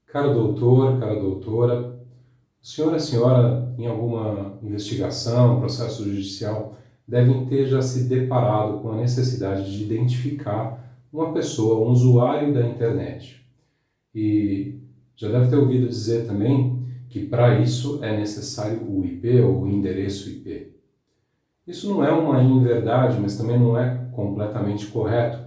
Caro doutor, cara doutora, o senhor e a senhora, em alguma investigação, processo judicial, devem ter já se deparado com a necessidade de identificar uma pessoa, um usuário da internet. E já deve ter ouvido dizer também que para isso é necessário o IP ou o endereço IP. Isso não é uma inverdade, mas também não é completamente correto.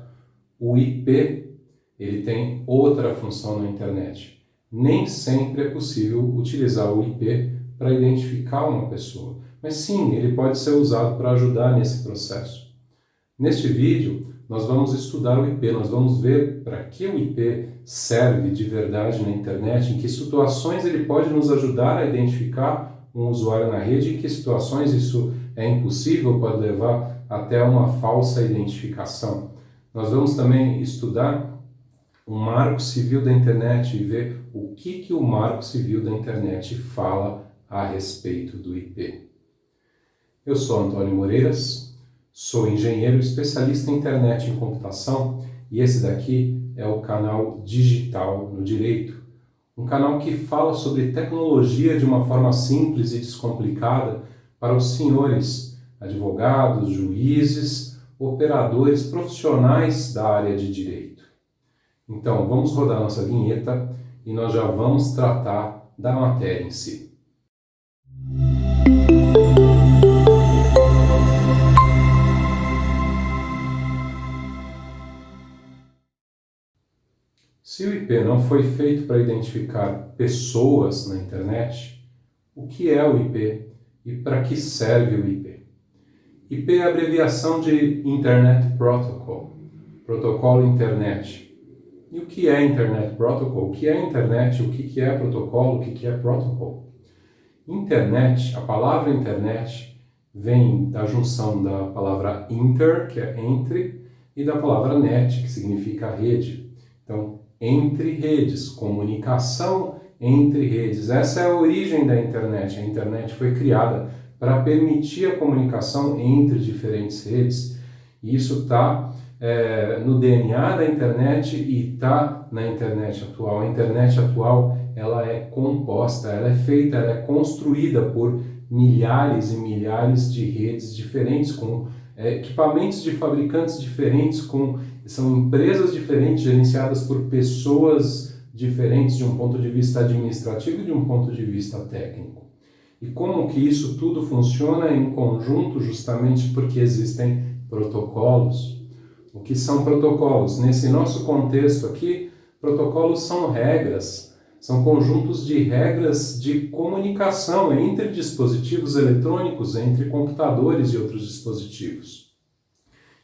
O IP, ele tem outra função na internet. Nem sempre é possível utilizar o IP para identificar uma pessoa, mas sim, ele pode ser usado para ajudar nesse processo. Neste vídeo, nós vamos estudar o IP, nós vamos ver para que o IP serve de verdade na internet, em que situações ele pode nos ajudar a identificar um usuário na rede, em que situações isso é impossível, pode levar até uma falsa identificação. Nós vamos também estudar o Marco Civil da Internet e ver o que o Marco Civil da Internet fala a respeito do IP. Eu sou Antônio Moreiras, sou engenheiro especialista em internet e computação e esse daqui é o canal Digital no Direito, um canal que fala sobre tecnologia de uma forma simples e descomplicada para os senhores advogados, juízes, operadores profissionais da área de direito. Então, vamos rodar nossa vinheta e nós já vamos tratar da matéria em si. Se o IP não foi feito para identificar pessoas na internet, o que é o IP e para que serve o IP? IP é a abreviação de Internet Protocol, protocolo internet. E o que é Internet Protocol? O que é internet? O que é protocolo? O que é protocol? Internet, a palavra internet vem da junção da palavra inter, que é entre, e da palavra net, que significa rede. Então, entre redes, comunicação entre redes. Essa é a origem da internet. A internet foi criada para permitir a comunicação entre diferentes redes. E isso está no DNA da internet e está na internet atual. A internet atual ela é composta, ela é feita, ela é construída por milhares e milhares de redes diferentes, com equipamentos de fabricantes diferentes, são empresas diferentes, gerenciadas por pessoas diferentes de um ponto de vista administrativo e de um ponto de vista técnico. E como que isso tudo funciona em conjunto, justamente porque existem protocolos. O que são protocolos? Nesse nosso contexto aqui, protocolos são regras, são conjuntos de regras de comunicação entre dispositivos eletrônicos, entre computadores e outros dispositivos.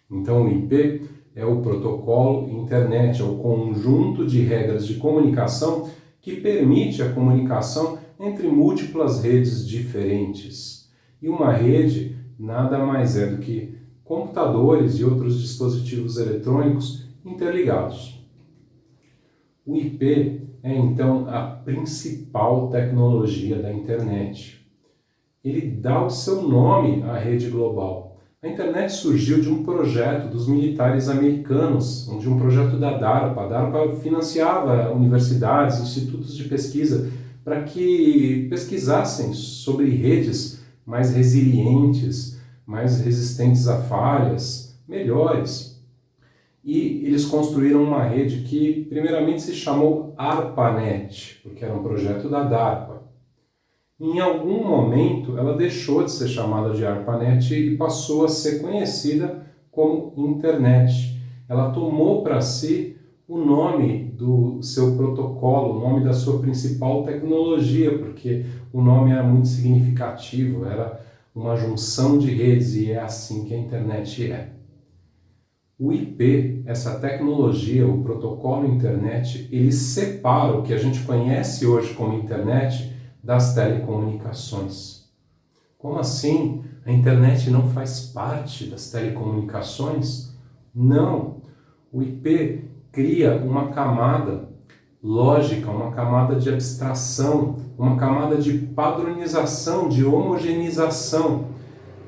Então o IP é o protocolo internet, é o conjunto de regras de comunicação que permite a comunicação entre múltiplas redes diferentes. E uma rede nada mais é do que computadores e outros dispositivos eletrônicos interligados. O IP é então a principal tecnologia da internet. Ele dá o seu nome à rede global. A internet surgiu de um projeto dos militares americanos, de um projeto da DARPA. A DARPA financiava universidades, institutos de pesquisa, para que pesquisassem sobre redes mais resilientes, mais resistentes a falhas, melhores. E eles construíram uma rede que primeiramente se chamou ARPANET, porque era um projeto da DARPA. Em algum momento ela deixou de ser chamada de ARPANET e passou a ser conhecida como Internet. Ela tomou para si o nome do seu protocolo, o nome da sua principal tecnologia, porque o nome era muito significativo, era uma junção de redes e é assim que a internet é. O IP, essa tecnologia, o protocolo internet, ele separa o que a gente conhece hoje como internet das telecomunicações. Como assim? A internet não faz parte das telecomunicações? Não. O IP cria uma camada lógica, uma camada de abstração, uma camada de padronização, de homogeneização.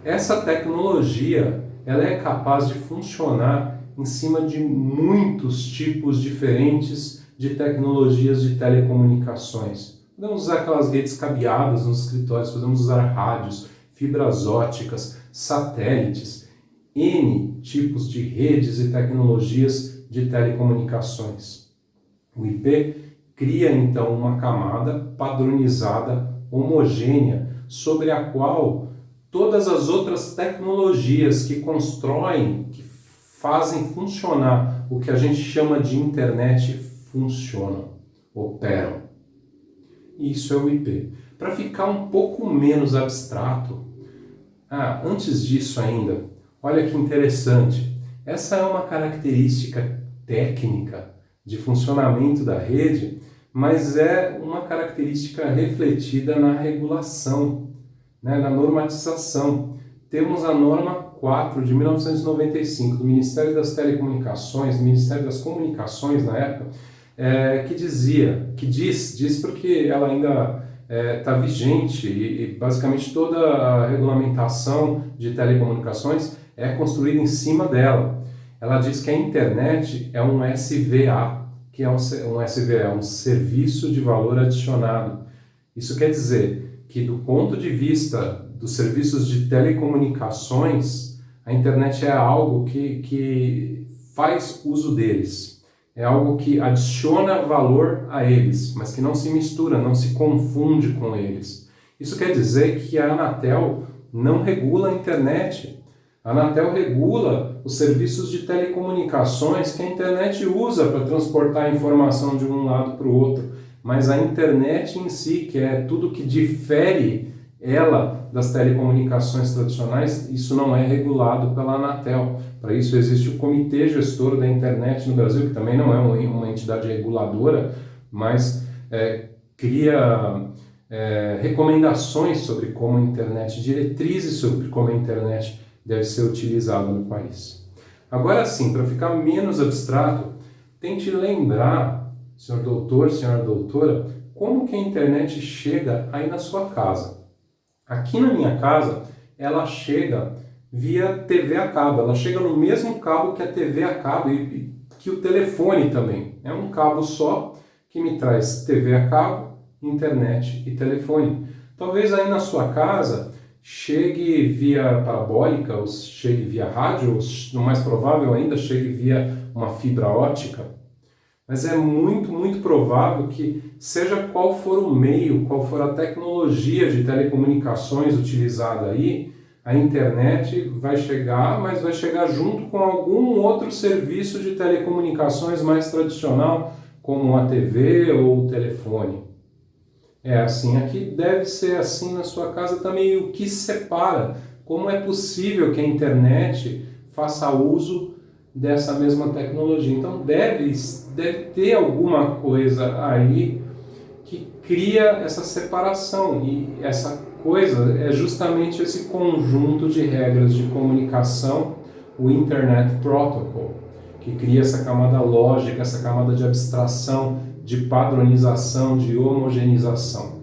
Essa tecnologia, ela é capaz de funcionar em cima de muitos tipos diferentes de tecnologias de telecomunicações. Podemos usar aquelas redes cabeadas nos escritórios, podemos usar rádios, fibras óticas, satélites, N tipos de redes e tecnologias de telecomunicações. O IP cria então uma camada padronizada, homogênea, sobre a qual todas as outras tecnologias que constroem, que fazem funcionar o que a gente chama de internet funcionam, operam. Isso é o IP. Para ficar um pouco menos abstrato, antes disso ainda, olha que interessante, essa é uma característica técnica de funcionamento da rede, mas é uma característica refletida na regulação, na normatização. Temos a norma 4 de 1995 do Ministério das Telecomunicações, do Ministério das Comunicações na época, que diz porque ela ainda está vigente e basicamente toda a regulamentação de telecomunicações é construída em cima dela. Ela diz que a internet é um SVA, que é um SVA, um serviço de valor adicionado. Isso quer dizer que do ponto de vista dos serviços de telecomunicações, a internet é algo que faz uso deles. É algo que adiciona valor a eles, mas que não se mistura, não se confunde com eles. Isso quer dizer que a Anatel não regula a internet. A Anatel regula os serviços de telecomunicações que a internet usa para transportar a informação de um lado para o outro. Mas a internet em si, que é tudo que difere ela das telecomunicações tradicionais, isso não é regulado pela Anatel. Para isso existe o Comitê Gestor da Internet no Brasil, que também não é uma entidade reguladora, mas cria recomendações sobre como a internet, diretrizes sobre como a internet deve ser utilizada no país. Agora sim, para ficar menos abstrato, tente lembrar, senhor doutor, senhora doutora, como que a internet chega aí na sua casa. Aqui na minha casa, ela chega via TV a cabo, ela chega no mesmo cabo que a TV a cabo e que o telefone também. É um cabo só que me traz TV a cabo, internet e telefone. Talvez aí na sua casa chegue via parabólica, ou chegue via rádio, ou no mais provável ainda chegue via uma fibra ótica. Mas é muito, muito provável que, seja qual for o meio, qual for a tecnologia de telecomunicações utilizada aí, a internet vai chegar, mas vai chegar junto com algum outro serviço de telecomunicações mais tradicional, como a TV ou o telefone. É assim, aqui deve ser assim na sua casa também. O que separa? Como é possível que a internet faça uso dessa mesma tecnologia? Então deve ter alguma coisa aí que cria essa separação, e essa coisa é justamente esse conjunto de regras de comunicação, o Internet Protocol, que cria essa camada lógica, essa camada de abstração, de padronização, de homogeneização.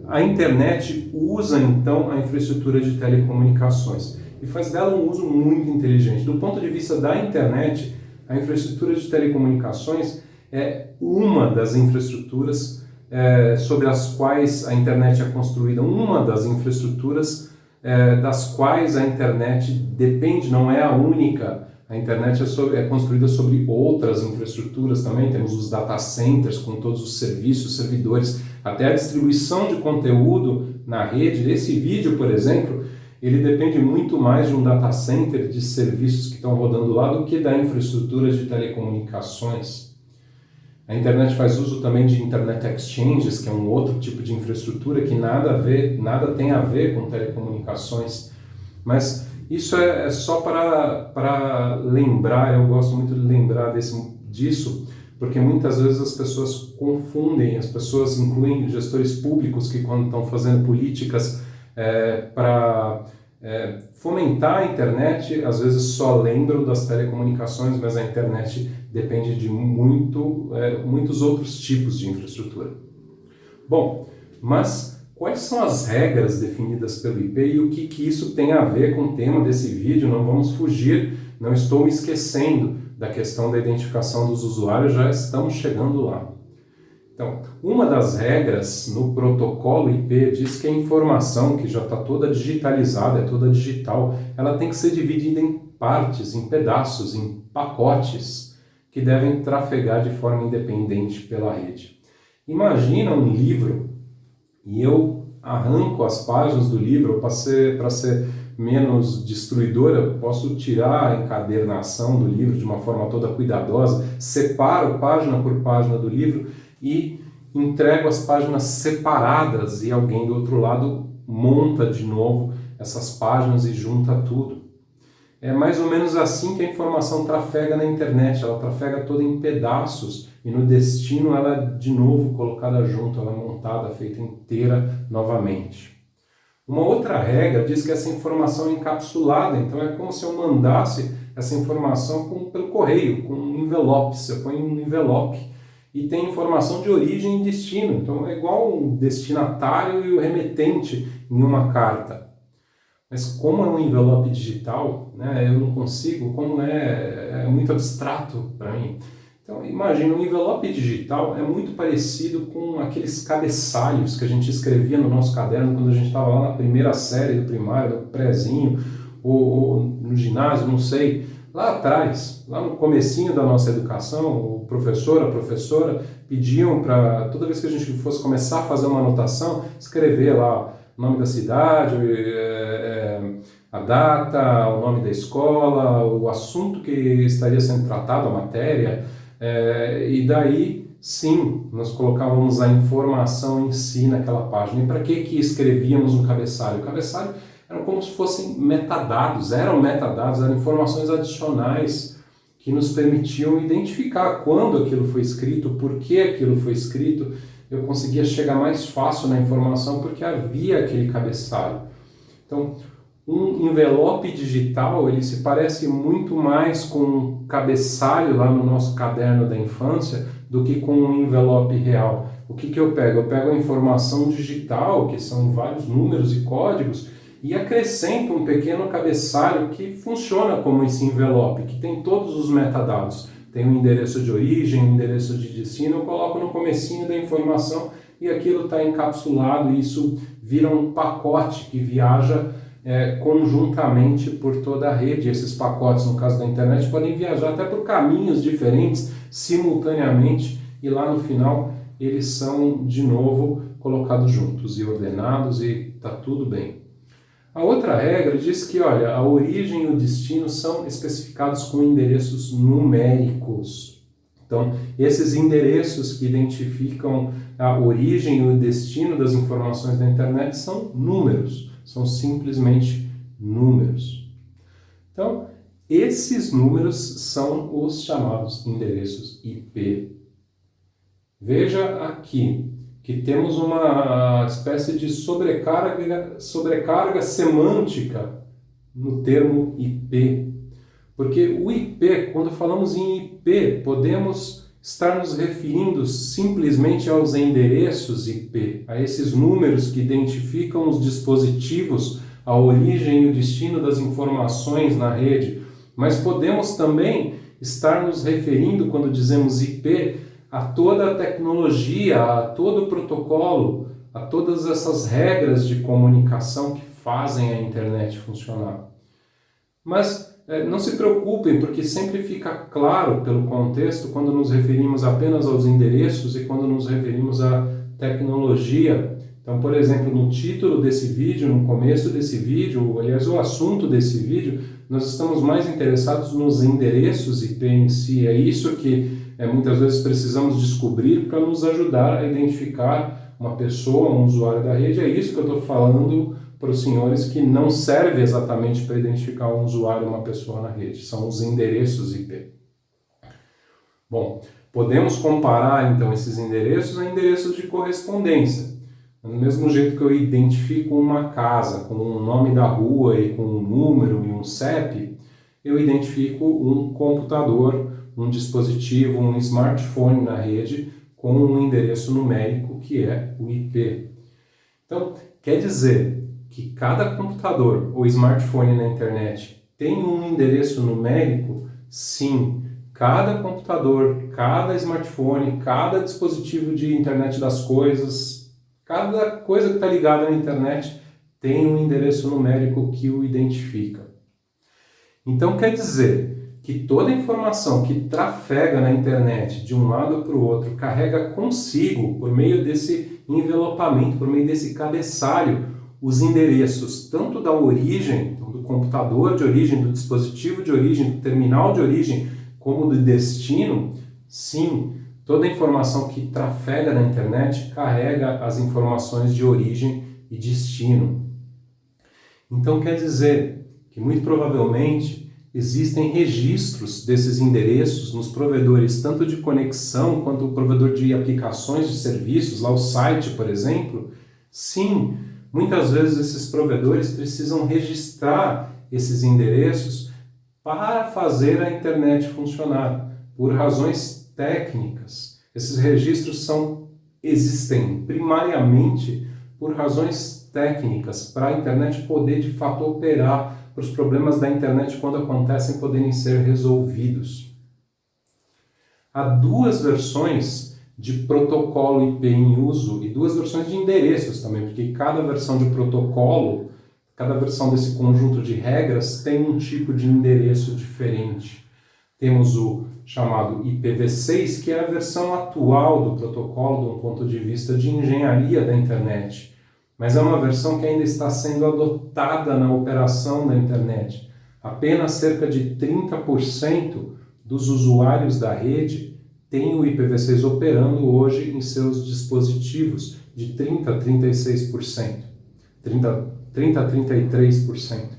A internet usa então a infraestrutura de telecomunicações e faz dela um uso muito inteligente. Do ponto de vista da internet, a infraestrutura de telecomunicações é uma das infraestruturas sobre as quais a internet é construída, uma das infraestruturas das quais a internet depende, não é a única. A internet é construída sobre outras infraestruturas também. Temos os data centers com todos os serviços, servidores, até a distribuição de conteúdo na rede. Esse vídeo, por exemplo, ele depende muito mais de um data center, de serviços que estão rodando lá, do que da infraestrutura de telecomunicações. A internet faz uso também de Internet Exchanges, que é um outro tipo de infraestrutura que nada tem a ver com telecomunicações. Mas isso é só para lembrar. Eu gosto muito de lembrar disso, porque muitas vezes as pessoas confundem, as pessoas incluem gestores públicos que, quando estão fazendo políticas para fomentar a internet, às vezes só lembram das telecomunicações, mas a internet depende de muitos outros tipos de infraestrutura. Bom, mas quais são as regras definidas pelo IP e o que isso tem a ver com o tema desse vídeo? Não vamos fugir, não estou me esquecendo da questão da identificação dos usuários, já estamos chegando lá. Então, uma das regras no protocolo IP diz que a informação, que já está toda digitalizada, é toda digital, ela tem que ser dividida em partes, em pedaços, em pacotes, que devem trafegar de forma independente pela rede. Imagina um livro e eu arranco as páginas do livro para ser menos destruidora, eu posso tirar a encadernação do livro de uma forma toda cuidadosa, separo página por página do livro e entrego as páginas separadas e alguém do outro lado monta de novo essas páginas e junta tudo. É mais ou menos assim que a informação trafega na internet, ela trafega toda em pedaços e no destino ela é de novo colocada junto, ela é montada, feita inteira novamente. Uma outra regra diz que essa informação é encapsulada, então é como se eu mandasse essa informação pelo correio, com um envelope, você põe um envelope e tem informação de origem e destino, então é igual o destinatário e o remetente em uma carta. Mas como é um envelope digital, né, eu não consigo, como é muito abstrato para mim. Então imagina, um envelope digital é muito parecido com aqueles cabeçalhos que a gente escrevia no nosso caderno quando a gente estava lá na primeira série do primário, do prézinho, ou no ginásio, não sei. Lá atrás, lá no comecinho da nossa educação, o professor, a professora pediam para, toda vez que a gente fosse começar a fazer uma anotação, escrever lá o nome da cidade, a data, o nome da escola, o assunto que estaria sendo tratado, a matéria, e daí, sim, nós colocávamos a informação em si naquela página. E para que escrevíamos um cabeçalho? O cabeçalho eram como se fossem metadados, eram informações adicionais que nos permitiam identificar quando aquilo foi escrito, por que aquilo foi escrito. Eu conseguia chegar mais fácil na informação porque havia aquele cabeçalho. Então, um envelope digital, ele se parece muito mais com um cabeçalho lá no nosso caderno da infância do que com um envelope real. O que eu pego? Eu pego a informação digital, que são vários números e códigos, e acrescento um pequeno cabeçalho que funciona como esse envelope, que tem todos os metadados. Tem um endereço de origem, um endereço de destino, eu coloco no comecinho da informação e aquilo está encapsulado e isso vira um pacote que viaja conjuntamente por toda a rede. Esses pacotes, no caso da internet, podem viajar até por caminhos diferentes, simultaneamente, e lá no final eles são de novo colocados juntos e ordenados e está tudo bem. A outra regra diz que, olha, a origem e o destino são especificados com endereços numéricos. Então, esses endereços que identificam a origem e o destino das informações da internet são números, são simplesmente números. Então, esses números são os chamados endereços IP. Veja aqui que temos uma espécie de sobrecarga semântica no termo IP. Porque o IP, quando falamos em IP, podemos estar nos referindo simplesmente aos endereços IP, a esses números que identificam os dispositivos, a origem e o destino das informações na rede. Mas podemos também estar nos referindo, quando dizemos IP, a toda a tecnologia, a todo o protocolo, a todas essas regras de comunicação que fazem a internet funcionar. Mas não se preocupem, porque sempre fica claro pelo contexto quando nos referimos apenas aos endereços e quando nos referimos à tecnologia. Então, por exemplo, no título desse vídeo, no começo desse vídeo, aliás, o assunto desse vídeo, nós estamos mais interessados nos endereços IP em si. É isso que muitas vezes precisamos descobrir para nos ajudar a identificar uma pessoa, um usuário da rede. É isso que eu estou falando para os senhores, que não serve exatamente para identificar um usuário, uma pessoa na rede. São os endereços IP. Bom, podemos comparar então esses endereços a endereços de correspondência. Do mesmo jeito que eu identifico uma casa com o nome da rua e com um número e um CEP, eu identifico um computador, um dispositivo, um smartphone na rede com um endereço numérico que é o IP. Então, quer dizer que cada computador ou smartphone na internet tem um endereço numérico? Sim, cada computador, cada smartphone, cada dispositivo de internet das coisas, cada coisa que está ligada na internet tem um endereço numérico que o identifica. Então quer dizer que toda informação que trafega na internet de um lado para o outro carrega consigo, por meio desse envelopamento, por meio desse cabeçalho, os endereços tanto da origem, então do computador de origem, do dispositivo de origem, do terminal de origem, como do destino. Sim, toda informação que trafega na internet carrega as informações de origem e destino. Então quer dizer que muito provavelmente existem registros desses endereços nos provedores tanto de conexão quanto o provedor de aplicações de serviços, lá o site, por exemplo. Sim, muitas vezes esses provedores precisam registrar esses endereços para fazer a internet funcionar, por razões técnicas. Esses registros existem primariamente por razões técnicas, para a internet poder de fato operar, para os problemas da internet quando acontecem poderem ser resolvidos. Há duas versões de protocolo IP em uso e duas versões de endereços também, porque cada versão de protocolo, cada versão desse conjunto de regras tem um tipo de endereço diferente. Temos o chamado IPv6, que é a versão atual do protocolo, de um ponto de vista de engenharia da internet. Mas é uma versão que ainda está sendo adotada na operação da internet. Apenas cerca de 30% dos usuários da rede têm o IPv6 operando hoje em seus dispositivos, de 30% a 36%, 30% a 33%.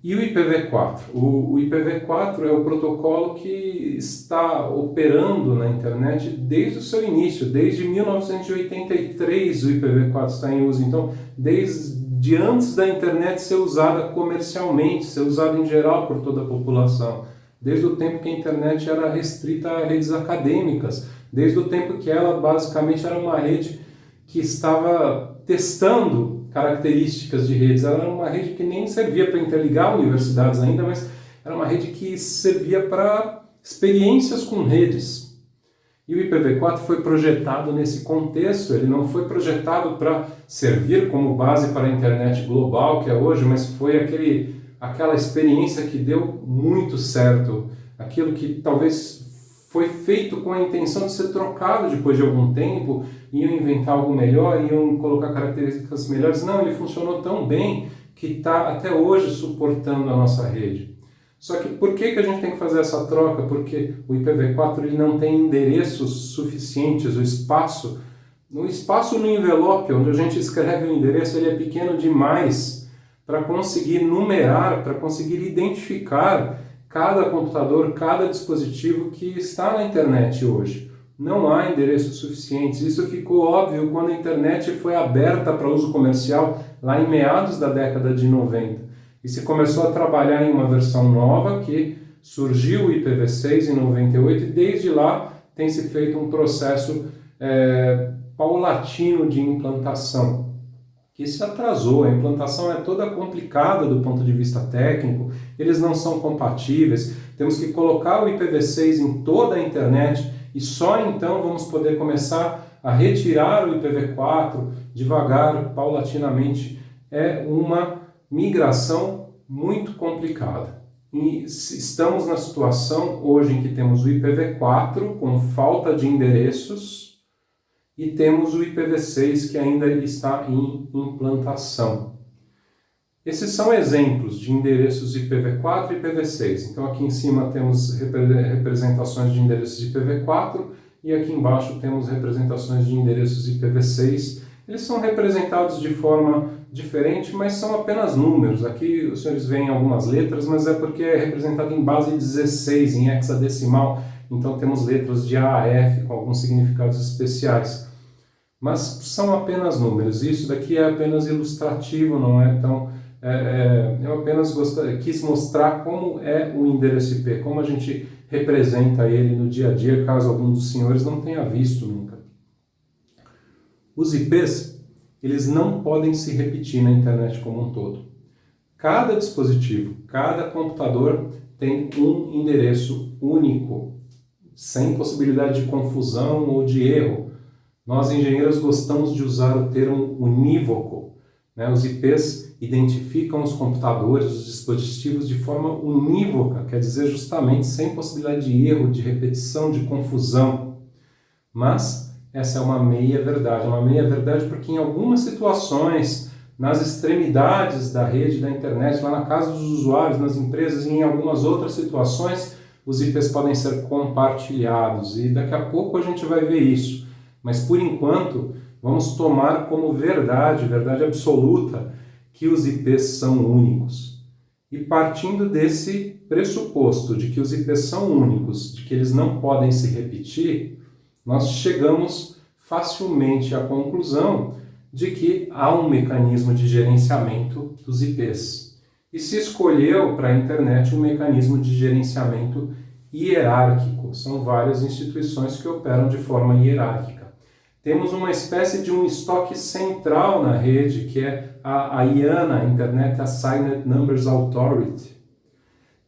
E o IPv4? O IPv4 é o protocolo que está operando na internet desde o seu início, desde 1983 o IPv4 está em uso. Então, desde antes da internet ser usada comercialmente, ser usada em geral por toda a população, desde o tempo que a internet era restrita a redes acadêmicas, desde o tempo que ela basicamente era uma rede que estava testando características de redes. Ela era uma rede que nem servia para interligar universidades ainda, mas era uma rede que servia para experiências com redes. E o IPv4 foi projetado nesse contexto, ele não foi projetado para servir como base para a internet global que é hoje, mas foi aquela experiência que deu muito certo, aquilo que talvez foi feito com a intenção de ser trocado depois de algum tempo, iam inventar algo melhor, iam colocar características melhores. Não, ele funcionou tão bem que está até hoje suportando a nossa rede. Só que por que a gente tem que fazer essa troca? Porque o IPv4 ele não tem endereços suficientes, o espaço no envelope onde a gente escreve o endereço, ele é pequeno demais para conseguir numerar, para conseguir identificar cada computador, cada dispositivo que está na internet hoje. Não há endereços suficientes. Isso ficou óbvio quando a internet foi aberta para uso comercial lá em meados da década de 90. E se começou a trabalhar em uma versão nova que surgiu o IPv6 em 98 e desde lá tem se feito um processo paulatino de implantação, que se atrasou. A implantação é toda complicada do ponto de vista técnico, eles não são compatíveis, temos que colocar o IPv6 em toda a internet e só então vamos poder começar a retirar o IPv4 devagar, paulatinamente. É uma migração muito complicada. E estamos na situação hoje em que temos o IPv4 com falta de endereços e temos o IPv6 que ainda está em implantação. Esses são exemplos de endereços IPv4 e IPv6. Então aqui em cima temos representações de endereços IPv4 e aqui embaixo temos representações de endereços IPv6. Eles são representados de forma diferente, mas são apenas números. Aqui os senhores veem algumas letras, mas é porque é representado em base 16, em hexadecimal. Então temos letras de A a F com alguns significados especiais. Mas são apenas números. Isso daqui é apenas ilustrativo, não é tão... eu apenas quis mostrar como é o endereço IP, como a gente representa ele no dia a dia, caso algum dos senhores não tenha visto nunca. Os IPs, eles não podem se repetir na internet como um todo. Cada dispositivo, cada computador tem um endereço único, sem possibilidade de confusão ou de erro. Nós, engenheiros, gostamos de usar o termo unívoco, né? Os IPs identificam os computadores, os dispositivos de forma unívoca, quer dizer, justamente sem possibilidade de erro, de repetição, de confusão. Mas essa é uma meia-verdade porque em algumas situações, nas extremidades da rede da internet, lá na casa dos usuários, nas empresas e em algumas outras situações, os IPs podem ser compartilhados e daqui a pouco a gente vai ver isso. Mas por enquanto, vamos tomar como verdade absoluta, que os IPs são únicos. E partindo desse pressuposto de que os IPs são únicos, de que eles não podem se repetir, nós chegamos facilmente à conclusão de que há um mecanismo de gerenciamento dos IPs. E se escolheu para a internet um mecanismo de gerenciamento hierárquico. São várias instituições que operam de forma hierárquica. Temos uma espécie de um estoque central na rede, que é a IANA, Internet Assigned Numbers Authority.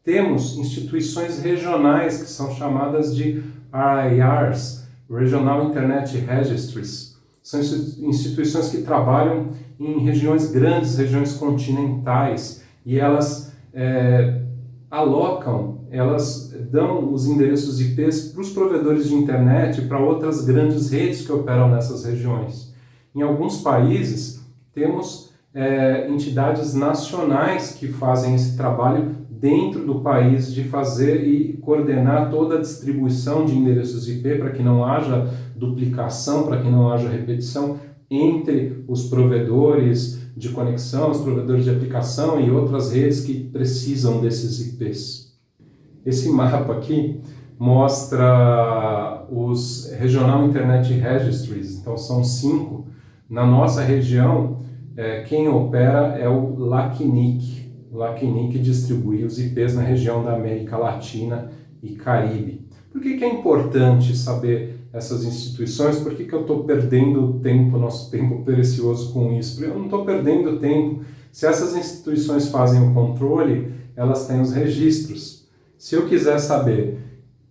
Temos instituições regionais que são chamadas de RIRs, Regional Internet Registries. São instituições que trabalham em regiões grandes, regiões continentais, e elas elas dão os endereços IPs para os provedores de internet e para outras grandes redes que operam nessas regiões. Em alguns países, temos entidades nacionais que fazem esse trabalho dentro do país de fazer e coordenar toda a distribuição de endereços IP para que não haja duplicação, para que não haja repetição entre os provedores de conexão, os provedores de aplicação e outras redes que precisam desses IPs. Esse mapa aqui mostra os Regional Internet Registries, então são 5. Na nossa região, quem opera é o LACNIC. O LACNIC distribui os IPs na região da América Latina e Caribe. Por que é importante saber essas instituições? Por que eu estou perdendo tempo, nosso tempo precioso com isso? Porque eu não estou perdendo tempo. Se essas instituições fazem o controle, elas têm os registros. Se eu quiser saber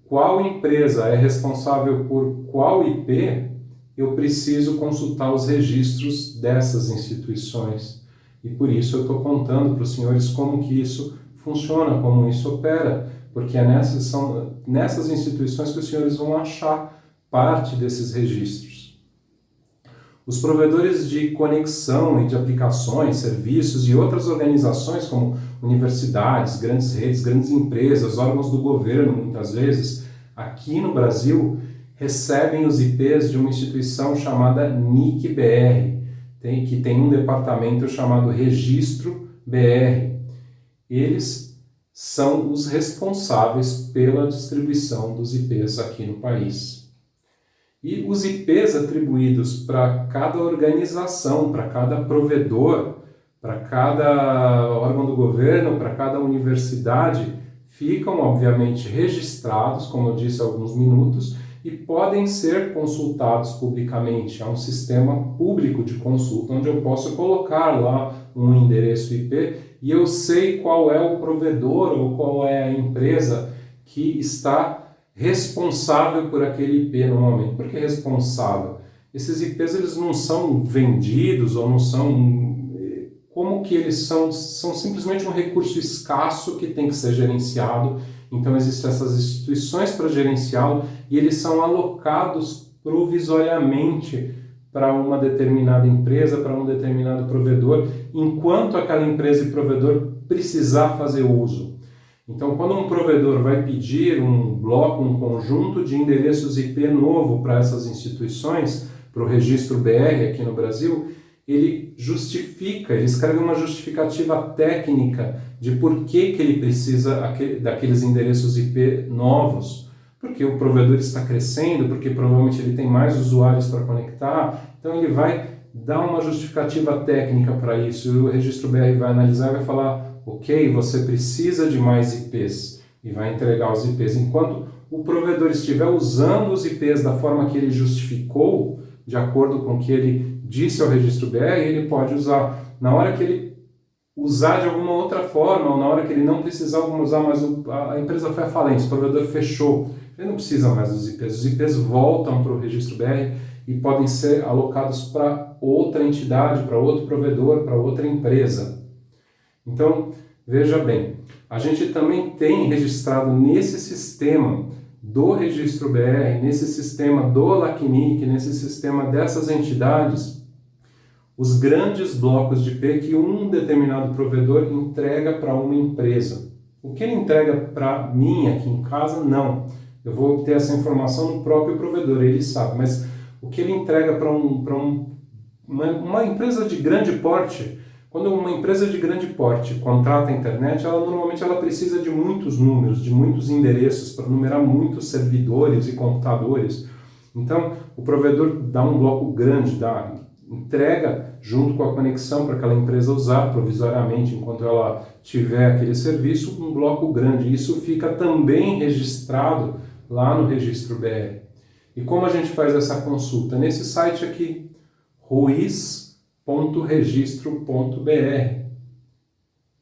qual empresa é responsável por qual IP, eu preciso consultar os registros dessas instituições. E por isso eu estou contando para os senhores como que isso funciona, como isso opera, porque são nessas instituições que os senhores vão achar parte desses registros. Os provedores de conexão e de aplicações, serviços e outras organizações como universidades, grandes redes, grandes empresas, órgãos do governo, muitas vezes, aqui no Brasil, recebem os IPs de uma instituição chamada NIC-BR, que tem um departamento chamado Registro BR. Eles são os responsáveis pela distribuição dos IPs aqui no país. E os IPs atribuídos para cada organização, para cada provedor, para cada órgão do governo, para cada universidade, ficam, obviamente, registrados, como eu disse há alguns minutos, e podem ser consultados publicamente. Há um sistema público de consulta, onde eu posso colocar lá um endereço IP e eu sei qual é o provedor ou qual é a empresa que está responsável por aquele IP no momento. Por que responsável? Esses IPs eles não são vendidos ou não são... Como que eles são? São simplesmente um recurso escasso que tem que ser gerenciado. Então existem essas instituições para gerenciá-lo e eles são alocados provisoriamente para uma determinada empresa, para um determinado provedor, enquanto aquela empresa e provedor precisar fazer uso. Então, quando um provedor vai pedir um bloco, um conjunto de endereços IP novo para essas instituições, para o registro BR aqui no Brasil, ele justifica, ele escreve uma justificativa técnica de por que ele precisa daqueles endereços IP novos. Porque o provedor está crescendo, porque provavelmente ele tem mais usuários para conectar, então ele vai dar uma justificativa técnica para isso, e o registro BR vai analisar e vai falar, ok, você precisa de mais IPs, e vai entregar os IPs. Enquanto o provedor estiver usando os IPs da forma que ele justificou, de acordo com o que ele disse ao registro BR, ele pode usar. Na hora que ele usar de alguma outra forma, ou na hora que ele não precisar usar mais, a empresa foi à falência, o provedor fechou, ele não precisa mais dos IPs. Os IPs voltam para o registro BR e podem ser alocados para outra entidade, para outro provedor, para outra empresa. Então, veja bem, a gente também tem registrado nesse sistema do registro BR, nesse sistema do LACNIC, nesse sistema dessas entidades, os grandes blocos de IP que um determinado provedor entrega para uma empresa. O que ele entrega para mim aqui em casa, não. Eu vou ter essa informação no próprio provedor, ele sabe. Mas o que ele entrega para uma empresa de grande porte, quando uma empresa de grande porte contrata a internet, normalmente ela precisa de muitos números, de muitos endereços para numerar muitos servidores e computadores. Então, o provedor dá um bloco grande, entrega junto com a conexão para aquela empresa usar provisoriamente, enquanto ela tiver aquele serviço, um bloco grande. Isso fica também registrado lá no registro BR. E como a gente faz essa consulta? Nesse site aqui, ruiz.registro.br.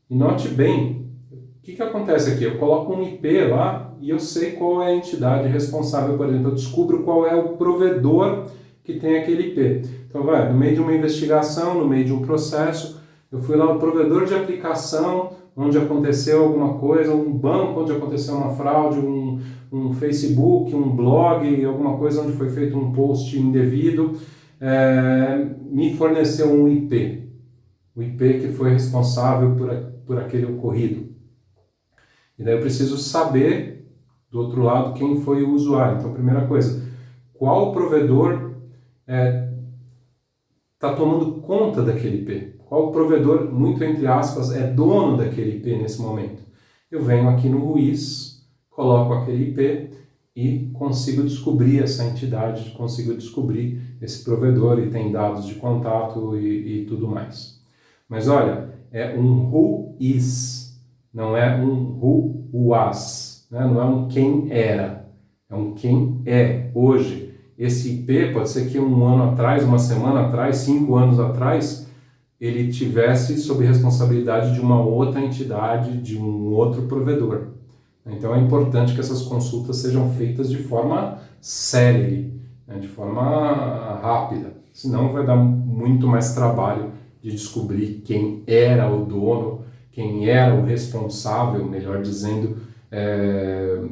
E note bem, o que acontece aqui? Eu coloco um IP lá e eu sei qual é a entidade responsável, por exemplo, eu descubro qual é o provedor que tem aquele IP. Então, no meio de uma investigação, no meio de um processo, eu fui lá, o provedor de aplicação, onde aconteceu alguma coisa, um banco onde aconteceu uma fraude, um Facebook, um blog, alguma coisa onde foi feito um post indevido, me forneceu um IP. O IP que foi responsável por aquele ocorrido. E daí eu preciso saber, do outro lado, quem foi o usuário. Então, primeira coisa, qual provedor está tomando conta daquele IP? Qual provedor, muito entre aspas, é dono daquele IP nesse momento? Eu venho aqui no Ruiz, coloco aquele IP e consigo descobrir essa entidade, consigo descobrir esse provedor e tem dados de contato e tudo mais. Mas olha, é um Ruiz, não é um Ruas, né? Não é um quem era, é um quem é hoje. Esse IP pode ser que um ano atrás, uma semana atrás, 5 anos atrás, ele tivesse sob responsabilidade de uma outra entidade, de um outro provedor. Então é importante que essas consultas sejam feitas de forma célere, né, de forma rápida, senão vai dar muito mais trabalho de descobrir quem era o dono, quem era o responsável, melhor dizendo,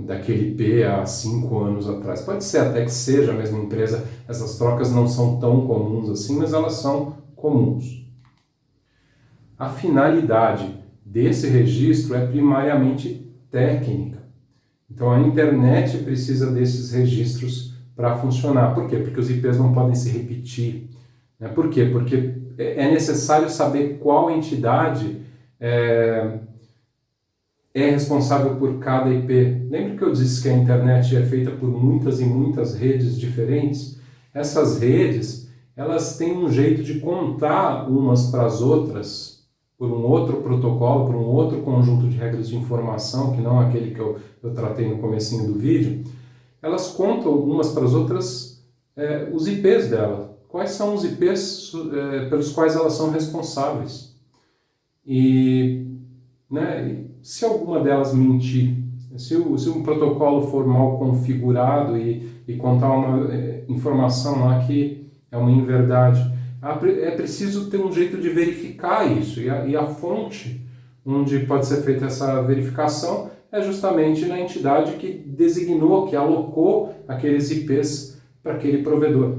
daquele IP há 5 anos atrás. Pode ser até que seja a mesma empresa, essas trocas não são tão comuns assim, mas elas são comuns. A finalidade desse registro é primariamente técnica. Então a internet precisa desses registros para funcionar. Por quê? Porque os IPs não podem se repetir. Por quê? Porque é necessário saber qual entidade é responsável por cada IP. Lembra que eu disse que a internet é feita por muitas e muitas redes diferentes? Essas redes, elas têm um jeito de contar umas para as outras por um outro protocolo, por um outro conjunto de regras de informação, que não aquele que eu tratei no comecinho do vídeo. Elas contam umas para as outras os IPs dela. Quais são os IPs pelos quais elas são responsáveis? E se alguma delas mentir, se um protocolo for mal configurado e contar uma informação lá que é uma inverdade, é preciso ter um jeito de verificar isso. E a fonte onde pode ser feita essa verificação é justamente na entidade que designou, que alocou aqueles IPs para aquele provedor.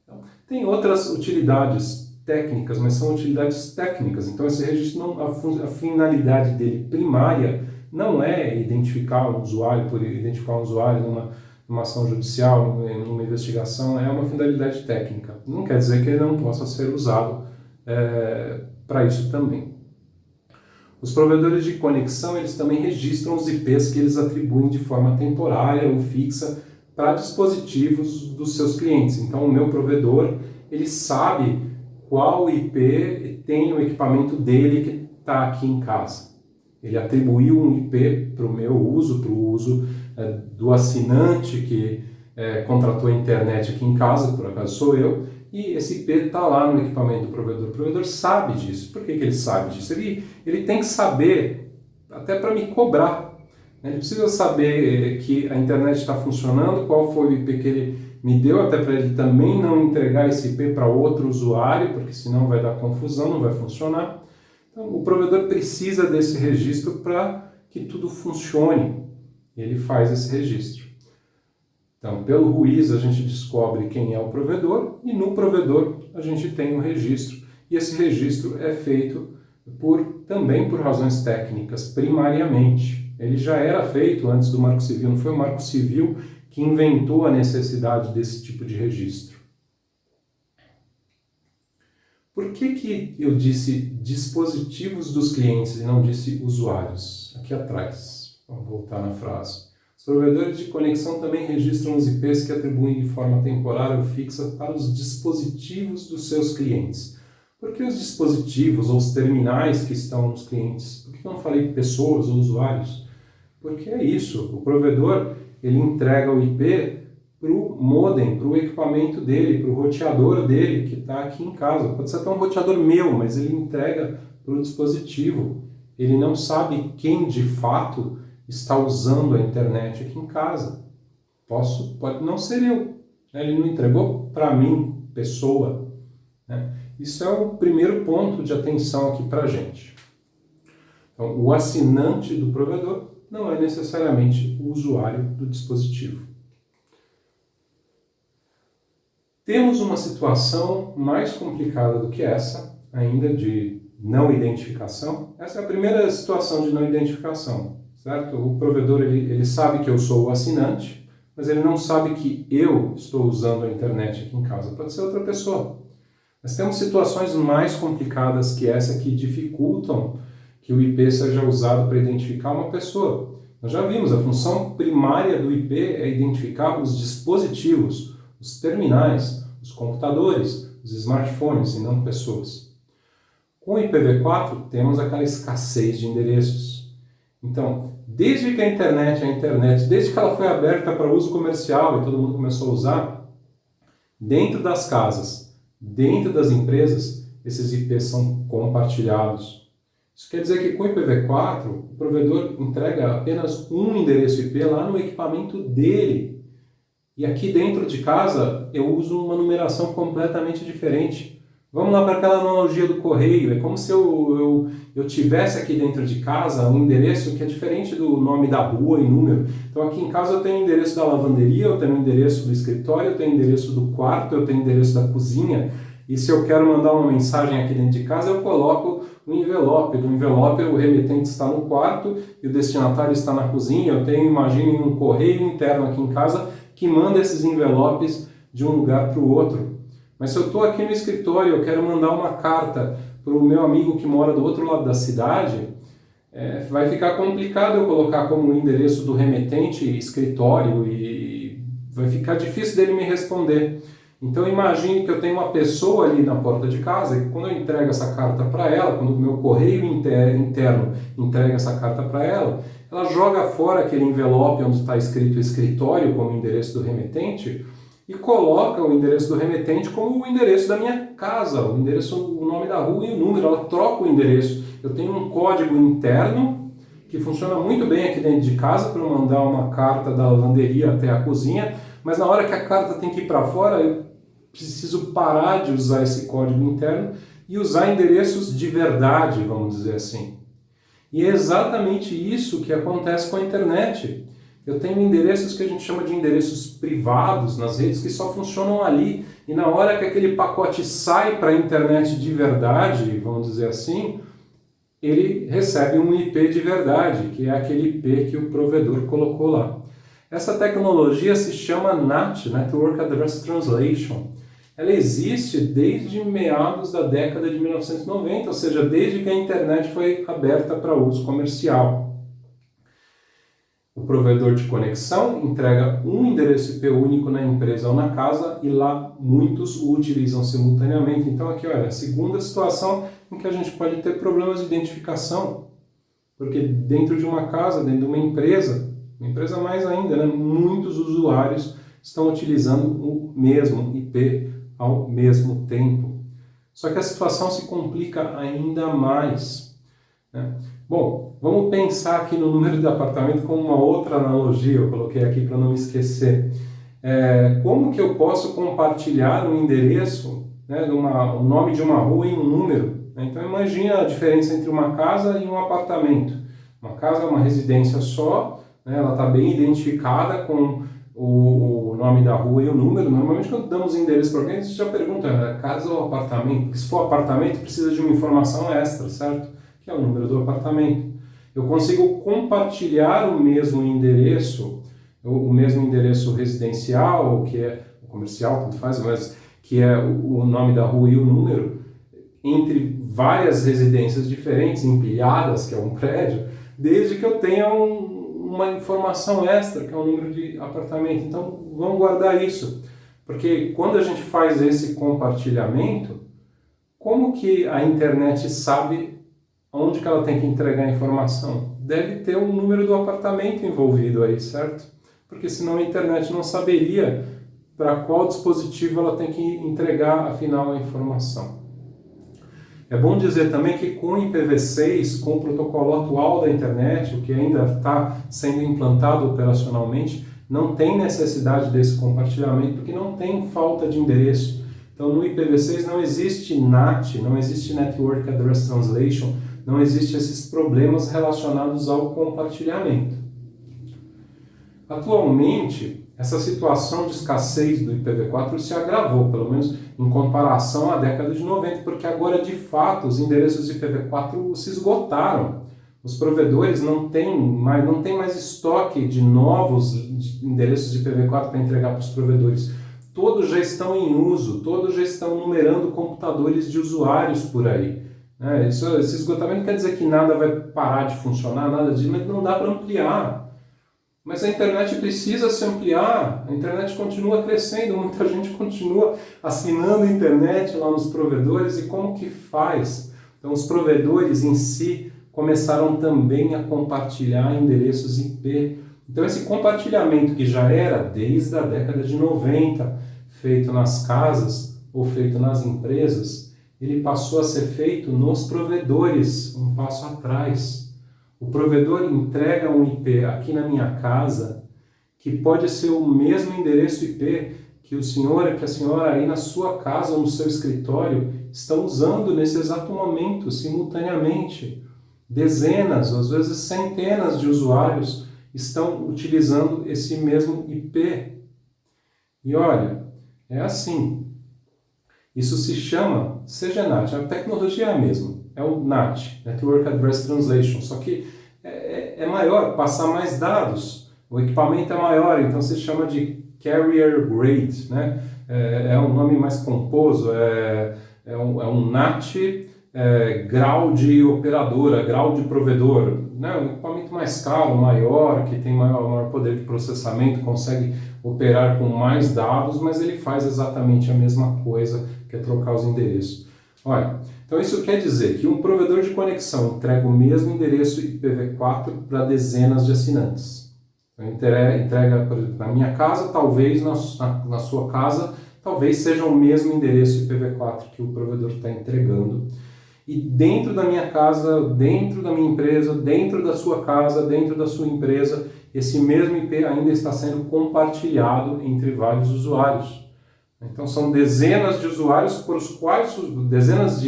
Então, tem outras utilidades técnicas, mas são utilidades técnicas. Então esse registro, a finalidade dele primária não é identificar um usuário por identificar um usuário numa ação judicial, numa investigação, é uma finalidade técnica. Não quer dizer que ele não possa ser usado para isso também. Os provedores de conexão, eles também registram os IPs que eles atribuem de forma temporária ou fixa para dispositivos dos seus clientes. Então o meu provedor, ele sabe qual IP tem o equipamento dele que está aqui em casa. Ele atribuiu um IP para o meu uso, para o uso do assinante que contratou a internet aqui em casa, por acaso sou eu, e esse IP está lá no equipamento do provedor. O provedor sabe disso. Por que ele sabe disso? Ele tem que saber, até para me cobrar. Ele precisa saber que a internet está funcionando, qual foi o IP que ele me deu, até para ele também não entregar esse IP para outro usuário, porque senão vai dar confusão, não vai funcionar. Então, o provedor precisa desse registro para que tudo funcione. Ele faz esse registro. Então, pelo RUIS a gente descobre quem é o provedor e no provedor a gente tem um registro. E esse registro é feito também por razões técnicas, primariamente. Ele já era feito antes do Marco Civil, não foi o Marco Civil que inventou a necessidade desse tipo de registro. Por que eu disse dispositivos dos clientes e não disse usuários? Aqui atrás, vamos voltar na frase. Os provedores de conexão também registram os IPs que atribuem de forma temporária ou fixa para os dispositivos dos seus clientes. Por que os dispositivos ou os terminais que estão nos clientes? Por que eu não falei pessoas ou usuários? Porque é isso, o provedor ele entrega o IP para o modem, para o equipamento dele, para o roteador dele que está aqui em casa. Pode ser até um roteador meu, mas ele entrega para o dispositivo. Ele não sabe quem de fato está usando a internet aqui em casa. Pode não ser eu. Ele não entregou para mim, pessoa. Isso é o primeiro ponto de atenção aqui para a gente. Então, o assinante do provedor não é necessariamente o usuário do dispositivo. Temos uma situação mais complicada do que essa, ainda de não identificação. Essa é a primeira situação de não identificação, certo? O provedor ele sabe que eu sou o assinante, mas ele não sabe que eu estou usando a internet aqui em casa. Pode ser outra pessoa. Mas temos situações mais complicadas que essa que dificultam que o IP seja usado para identificar uma pessoa. Nós já vimos, a função primária do IP é identificar os dispositivos, os terminais, os computadores, os smartphones e não pessoas. Com o IPv4 temos aquela escassez de endereços. Então, desde que a internet, desde que ela foi aberta para uso comercial e todo mundo começou a usar, dentro das casas, dentro das empresas, esses IPs são compartilhados. Isso quer dizer que com o IPv4, o provedor entrega apenas um endereço IP lá no equipamento dele. E aqui dentro de casa, eu uso uma numeração completamente diferente. Vamos lá para aquela analogia do correio. É como se eu tivesse aqui dentro de casa um endereço que é diferente do nome da rua e número. Então aqui em casa eu tenho o endereço da lavanderia, eu tenho o endereço do escritório, eu tenho o endereço do quarto, eu tenho o endereço da cozinha. E se eu quero mandar uma mensagem aqui dentro de casa, eu coloco o envelope. No envelope o remetente está no quarto e o destinatário está na cozinha. Eu tenho, imagine, um correio interno aqui em casa que manda esses envelopes de um lugar para o outro. Mas se eu estou aqui no escritório e eu quero mandar uma carta para o meu amigo que mora do outro lado da cidade, vai ficar complicado eu colocar como endereço do remetente escritório e vai ficar difícil dele me responder. Então imagine que eu tenho uma pessoa ali na porta de casa e quando eu entrego essa carta para ela, quando o meu correio interno entrega essa carta para ela, ela joga fora aquele envelope onde está escrito escritório como endereço do remetente e coloca o endereço do remetente como o endereço da minha casa, o nome da rua e o número. Ela troca o endereço. Eu tenho um código interno que funciona muito bem aqui dentro de casa para eu mandar uma carta da lavanderia até a cozinha, mas na hora que a carta tem que ir para fora, eu preciso parar de usar esse código interno e usar endereços de verdade, vamos dizer assim. E é exatamente isso que acontece com a internet. Eu tenho endereços que a gente chama de endereços privados nas redes que só funcionam ali. E na hora que aquele pacote sai para a internet de verdade, vamos dizer assim, ele recebe um IP de verdade, que é aquele IP que o provedor colocou lá. Essa tecnologia se chama NAT, Network Address Translation. Ela existe desde meados da década de 1990, ou seja, desde que a internet foi aberta para uso comercial. O provedor de conexão entrega um endereço IP único na empresa ou na casa e lá muitos o utilizam simultaneamente. Então aqui, olha, a segunda situação em que a gente pode ter problemas de identificação, porque dentro de uma casa, dentro de uma empresa mais ainda, muitos usuários estão utilizando o mesmo IP ao mesmo tempo. Só que a situação se complica ainda mais, né? Bom, vamos pensar aqui no número de apartamento com uma outra analogia, eu coloquei aqui para não me esquecer. Como que eu posso compartilhar um endereço, né, o nome de uma rua em um número? Então imagina a diferença entre uma casa e um apartamento. Uma casa é uma residência só, né, ela está bem identificada com o nome da rua e o número. Normalmente quando damos endereço para alguém, a gente já pergunta, casa ou apartamento? Porque se for apartamento precisa de uma informação extra, certo? Que é o número do apartamento. Eu consigo compartilhar o mesmo endereço residencial, que é o comercial, tanto faz, mas que é o nome da rua e o número, entre várias residências diferentes, empilhadas, que é um prédio, desde que eu tenha uma informação extra, que é o número de apartamento. Então, vamos guardar isso, porque quando a gente faz esse compartilhamento, como que a internet sabe onde que ela tem que entregar a informação? Deve ter o número do apartamento envolvido aí, certo? Porque senão a internet não saberia para qual dispositivo ela tem que entregar, afinal, a informação. É bom dizer também que com o IPv6, com o protocolo atual da internet, o que ainda está sendo implantado operacionalmente, não tem necessidade desse compartilhamento, porque não tem falta de endereço. Então, no IPv6 não existe NAT, não existe Network Address Translation, não existem esses problemas relacionados ao compartilhamento. Atualmente, essa situação de escassez do IPv4 se agravou, pelo menos em comparação à década de 90, porque agora, de fato, os endereços IPv4 se esgotaram. Os provedores não têm mais estoque de novos endereços IPv4 para entregar para os provedores. Todos já estão em uso, todos já estão numerando computadores de usuários por aí. Esse esgotamento não quer dizer que nada vai parar de funcionar, nada disso, mas não dá para ampliar. Mas a internet precisa se ampliar, a internet continua crescendo, muita gente continua assinando a internet lá nos provedores, e como que faz? Então os provedores em si começaram também a compartilhar endereços IP. Então esse compartilhamento que já era desde a década de 90, feito nas casas ou feito nas empresas, ele passou a ser feito nos provedores, um passo atrás. O provedor entrega um IP aqui na minha casa, que pode ser o mesmo endereço IP que o senhor e que a senhora aí na sua casa ou no seu escritório estão usando nesse exato momento, simultaneamente. Dezenas, ou às vezes centenas de usuários estão utilizando esse mesmo IP. E olha, é assim. Isso se chama CGNAT, a tecnologia é a mesma. É o NAT, Network Address Translation, só que é maior, passar mais dados, o equipamento é maior, então se chama de Carrier Grade, né? É um nome mais pomposo, é um NAT grau de operadora, grau de provedor, né? Um equipamento mais caro, maior, que tem maior poder de processamento, consegue operar com mais dados, mas ele faz exatamente a mesma coisa, que é trocar os endereços. Olha, então isso quer dizer que um provedor de conexão entrega o mesmo endereço IPv4 para dezenas de assinantes. Então, entrega, por exemplo, na minha casa, talvez na sua casa, talvez seja o mesmo endereço IPv4 que o provedor está entregando. E dentro da minha casa, dentro da minha empresa, dentro da sua casa, dentro da sua empresa, esse mesmo IP ainda está sendo compartilhado entre vários usuários. Então são dezenas de usuários dezenas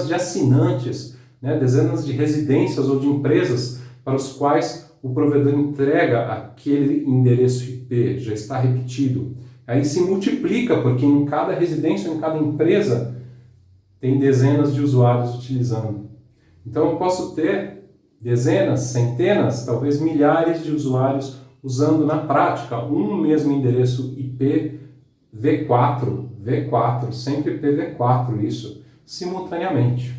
de assinantes, né, dezenas de residências ou de empresas para os quais o provedor entrega aquele endereço IP, já está repetido. Aí se multiplica, porque em cada residência, em cada empresa, tem dezenas de usuários utilizando. Então eu posso ter dezenas, centenas, talvez milhares de usuários usando na prática um mesmo endereço IP V4, sempre IPv4 isso, simultaneamente.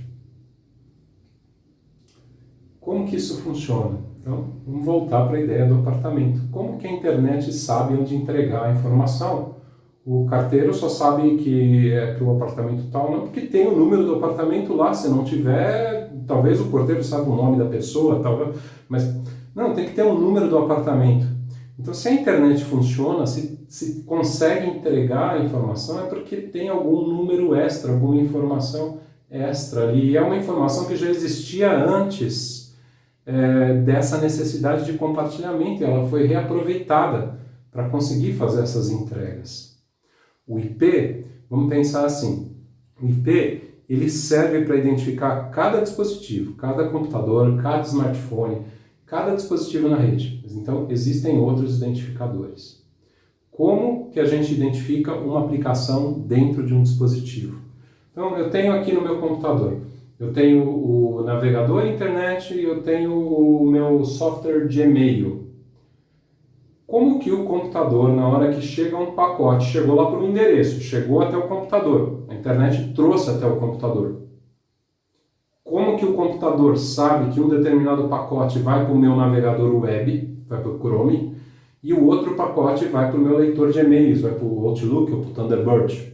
Como que isso funciona? Então, vamos voltar para a ideia do apartamento. Como que a internet sabe onde entregar a informação? O carteiro só sabe que é para o apartamento tal, não porque tem o número do apartamento lá. Se não tiver, talvez o porteiro saiba o nome da pessoa, talvez, mas não, tem que ter um número do apartamento. Então, se a internet funciona, se consegue entregar a informação, é porque tem algum número extra, alguma informação extra ali. E é uma informação que já existia antes dessa necessidade de compartilhamento, e ela foi reaproveitada para conseguir fazer essas entregas. O IP, vamos pensar assim, o IP ele serve para identificar cada dispositivo, cada computador, cada smartphone, cada dispositivo na rede. Então, existem outros identificadores. Como que a gente identifica uma aplicação dentro de um dispositivo? Então, eu tenho aqui no meu computador, eu tenho o navegador internet e eu tenho o meu software de e-mail. Como que o computador, na hora que chega um pacote, chegou lá para o endereço, chegou até o computador, a internet trouxe até o computador. Como que o computador sabe que um determinado pacote vai para o meu navegador web, vai para o Chrome, e o outro pacote vai para o meu leitor de e-mails, vai para o Outlook ou para o Thunderbird?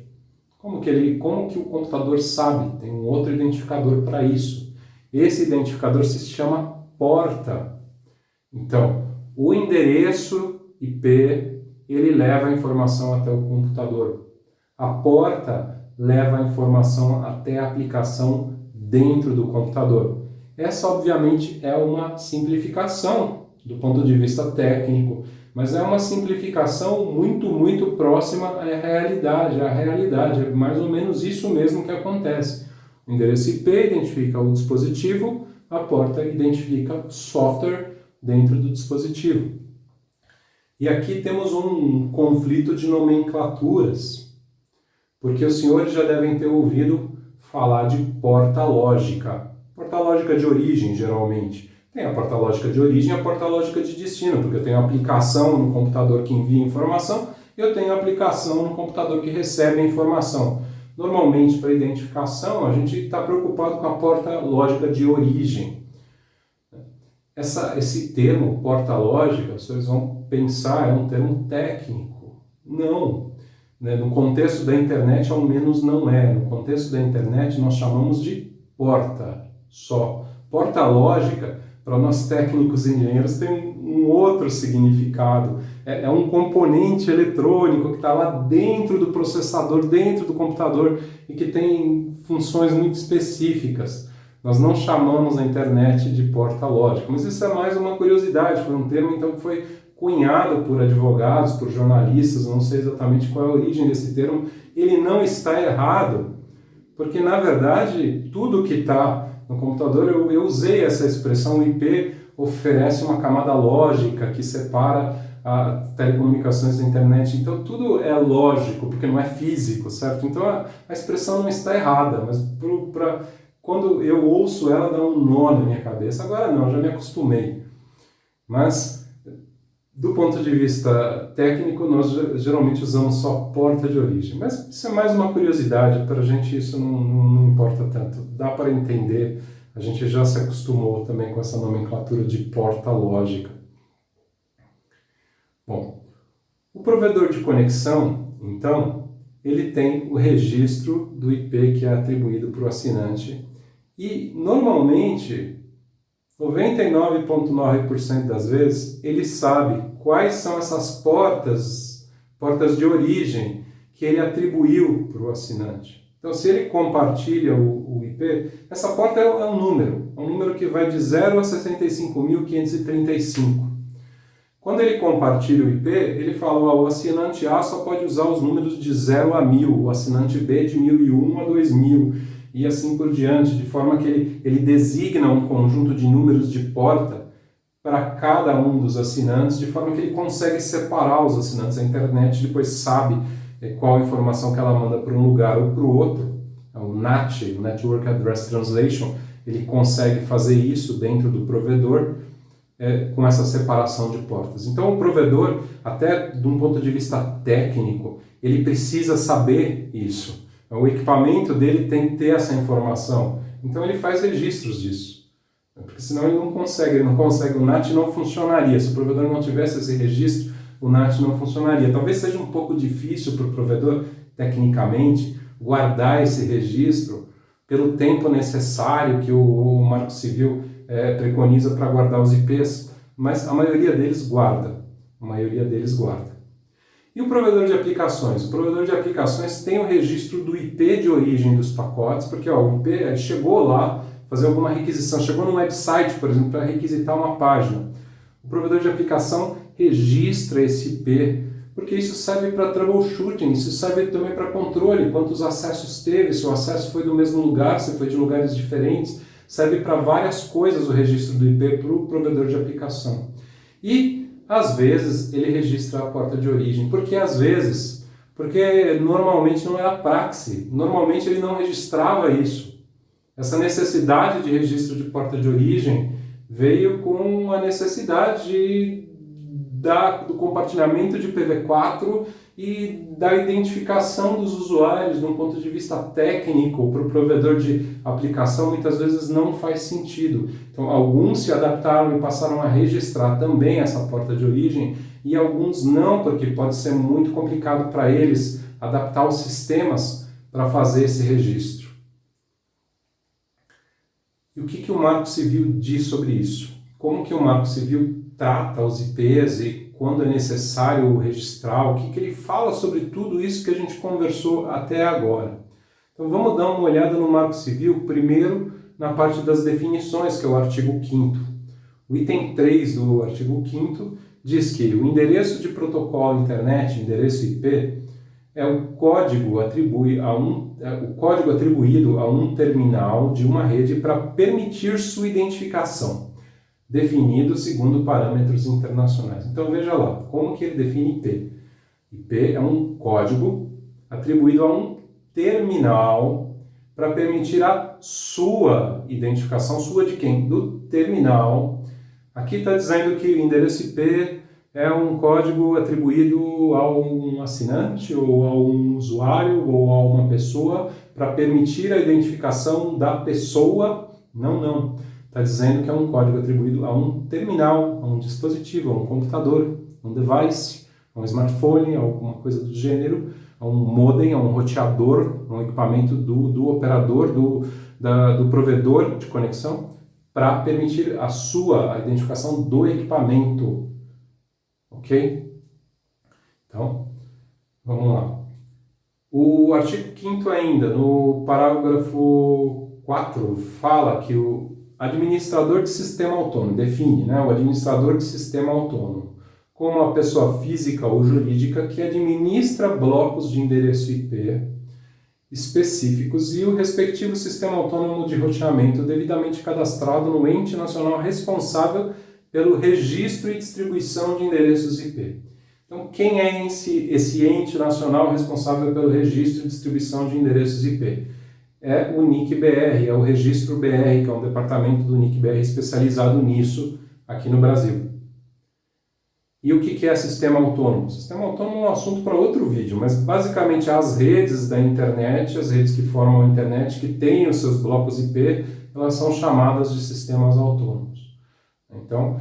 Como que o computador sabe? Tem um outro identificador para isso. Esse identificador se chama porta. Então, o endereço IP, ele leva a informação até o computador. A porta leva a informação até a aplicação dentro do computador. Essa, obviamente, é uma simplificação do ponto de vista técnico, mas é uma simplificação muito, muito próxima à realidade. É mais ou menos isso mesmo que acontece. O endereço IP identifica o dispositivo, a porta identifica o software dentro do dispositivo. E aqui temos um conflito de nomenclaturas, porque os senhores já devem ter ouvido falar de porta lógica. Porta lógica de origem, geralmente. Tem a porta lógica de origem e a porta lógica de destino, porque eu tenho a aplicação no computador que envia informação e eu tenho a aplicação no computador que recebe a informação. Normalmente, para identificação, a gente está preocupado com a porta lógica de origem. Esse termo, porta lógica, vocês vão pensar, é um termo técnico. Não. No contexto da internet, ao menos não é. No contexto da internet, nós chamamos de porta só. Porta lógica, para nós técnicos e engenheiros, tem um outro significado. É um componente eletrônico que está lá dentro do processador, dentro do computador, e que tem funções muito específicas. Nós não chamamos a internet de porta lógica, mas isso é mais uma curiosidade. Foi um termo então, que foi cunhado por advogados, por jornalistas, não sei exatamente qual é a origem desse termo. Ele não está errado, porque na verdade tudo que está no computador, eu usei essa expressão, o IP oferece uma camada lógica que separa as telecomunicações da internet. Então tudo é lógico, porque não é físico, certo? Então a expressão não está errada, mas quando eu ouço ela dá um nó na minha cabeça. Agora não, já me acostumei. Mas do ponto de vista técnico, nós geralmente usamos só porta de origem. Mas isso é mais uma curiosidade, para a gente isso não importa tanto. Dá para entender, a gente já se acostumou também com essa nomenclatura de porta lógica. Bom, o provedor de conexão, então, ele tem o registro do IP que é atribuído para o assinante e, normalmente, 99,9% das vezes, ele sabe quais são essas portas de origem que ele atribuiu para o assinante. Então, se ele compartilha o IP, essa porta é um número que vai de 0 a 65.535. Quando ele compartilha o IP, ele fala, o assinante A só pode usar os números de 0 a 1000, o assinante B de 1001 a 2000, e assim por diante, de forma que ele designa um conjunto de números de porta para cada um dos assinantes, de forma que ele consegue separar os assinantes. A internet depois sabe qual informação que ela manda para um lugar ou para o outro. O NAT, o Network Address Translation, ele consegue fazer isso dentro do provedor, com essa separação de portas. Então o provedor, até de um ponto de vista técnico, ele precisa saber isso. O equipamento dele tem que ter essa informação. Então ele faz registros disso. Porque senão ele não consegue, o NAT não funcionaria. Se o provedor não tivesse esse registro, o NAT não funcionaria. Talvez seja um pouco difícil para o provedor, tecnicamente, guardar esse registro pelo tempo necessário que o Marco Civil preconiza para guardar os IPs, mas a maioria deles guarda. A maioria deles guarda. E o provedor de aplicações? O provedor de aplicações tem o registro do IP de origem dos pacotes, porque o IP chegou lá, fazer alguma requisição, chegou no website, por exemplo, para requisitar uma página. O provedor de aplicação registra esse IP, porque isso serve para troubleshooting, isso serve também para controle, quantos acessos teve, se o acesso foi do mesmo lugar, se foi de lugares diferentes, serve para várias coisas o registro do IP para o provedor de aplicação. E, às vezes, ele registra a porta de origem. Por que às vezes? Porque normalmente não era praxe, normalmente ele não registrava isso. Essa necessidade de registro de porta de origem veio com a necessidade do compartilhamento de IPv4 e da identificação dos usuários de um ponto de vista técnico para o provedor de aplicação, muitas vezes não faz sentido. Então, alguns se adaptaram e passaram a registrar também essa porta de origem e alguns não, porque pode ser muito complicado para eles adaptar os sistemas para fazer esse registro. E o que o Marco Civil diz sobre isso? Como que o Marco Civil trata os IPs e quando é necessário registrar, o que ele fala sobre tudo isso que a gente conversou até agora. Então vamos dar uma olhada no Marco Civil, primeiro na parte das definições, que é o artigo 5º. O item 3 do artigo 5º diz que o endereço de protocolo internet, endereço IP, é o código atribuído a um terminal de uma rede para permitir sua identificação, definido segundo parâmetros internacionais. Então veja lá, como que ele define IP? IP é um código atribuído a um terminal para permitir a sua identificação. Sua de quem? Do terminal. Aqui está dizendo que o endereço IP é um código atribuído a um assinante ou a um usuário ou a uma pessoa para permitir a identificação da pessoa. Não. Está dizendo que é um código atribuído a um terminal, a um dispositivo, a um computador, a um device, a um smartphone, a alguma coisa do gênero, a um modem, a um roteador, a um equipamento do operador, do provedor de conexão, para permitir a identificação do equipamento. Ok? Então, vamos lá. O artigo 5º ainda, no parágrafo 4, fala que o administrador de sistema autônomo, define, o administrador de sistema autônomo, como uma pessoa física ou jurídica que administra blocos de endereço IP específicos e o respectivo sistema autônomo de roteamento devidamente cadastrado no ente nacional responsável pelo registro e distribuição de endereços IP. Então, quem é esse ente nacional responsável pelo registro e distribuição de endereços IP? É o NIC-BR, é o Registro BR, que é um departamento do NIC-BR especializado nisso aqui no Brasil. E o que é sistema autônomo? Sistema autônomo é um assunto para outro vídeo, mas basicamente as redes da internet, as redes que formam a internet, que têm os seus blocos IP, elas são chamadas de sistemas autônomos. Então,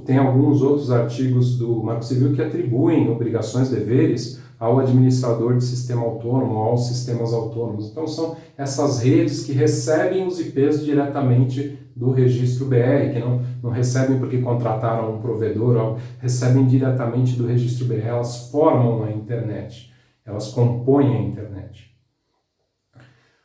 tem alguns outros artigos do Marco Civil que atribuem obrigações, deveres ao administrador de sistema autônomo, aos sistemas autônomos. Então, são essas redes que recebem os IPs diretamente do registro BR, que não recebem porque contrataram um provedor, recebem diretamente do registro BR, elas formam a internet, elas compõem a internet.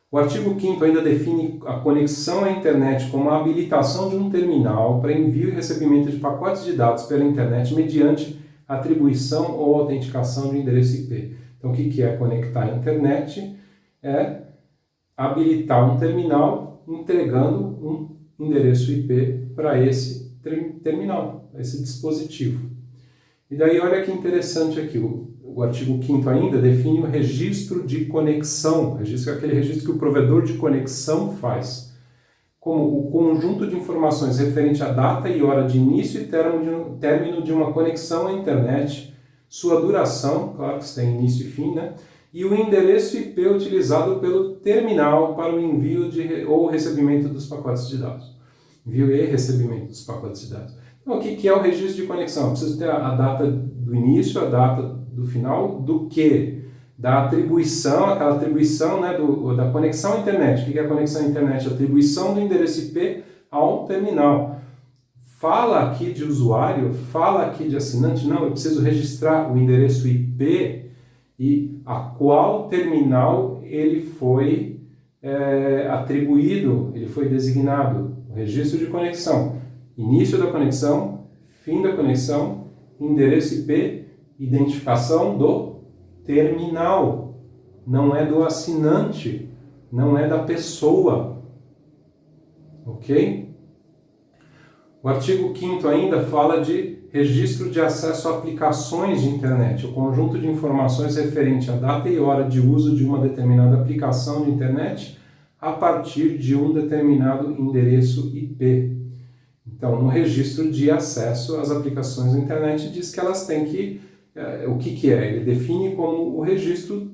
O artigo 5º ainda define a conexão à internet como a habilitação de um terminal para envio e recebimento de pacotes de dados pela internet mediante atribuição ou autenticação de endereço IP. Então, o que é conectar à internet? É habilitar um terminal entregando um endereço IP para esse terminal, esse dispositivo. E daí, olha que interessante aqui, o artigo 5º ainda define o registro de conexão, aquele registro que o provedor de conexão faz, como o conjunto de informações referente à data e hora de início e término de uma conexão à internet, sua duração, claro que isso tem início e fim, e o endereço IP utilizado pelo terminal para o envio ou recebimento dos pacotes de dados. Envio e recebimento dos pacotes de dados. Então, o que é o registro de conexão? Eu preciso ter a data do início, a data do final, do quê? Da atribuição, aquela atribuição da conexão à internet. O que é a conexão à internet? A atribuição do endereço IP a um terminal. fala aqui de usuário, fala aqui de assinante, não, eu preciso registrar o endereço IP e a qual terminal ele foi atribuído, ele foi designado, o registro de conexão, início da conexão, fim da conexão, endereço IP, identificação do terminal, não é do assinante, não é da pessoa, ok? O artigo 5º ainda fala de registro de acesso a aplicações de internet, o conjunto de informações referente à data e hora de uso de uma determinada aplicação de internet a partir de um determinado endereço IP. Então, no registro de acesso às aplicações da internet, diz que elas têm que... o que é? Ele define como o registro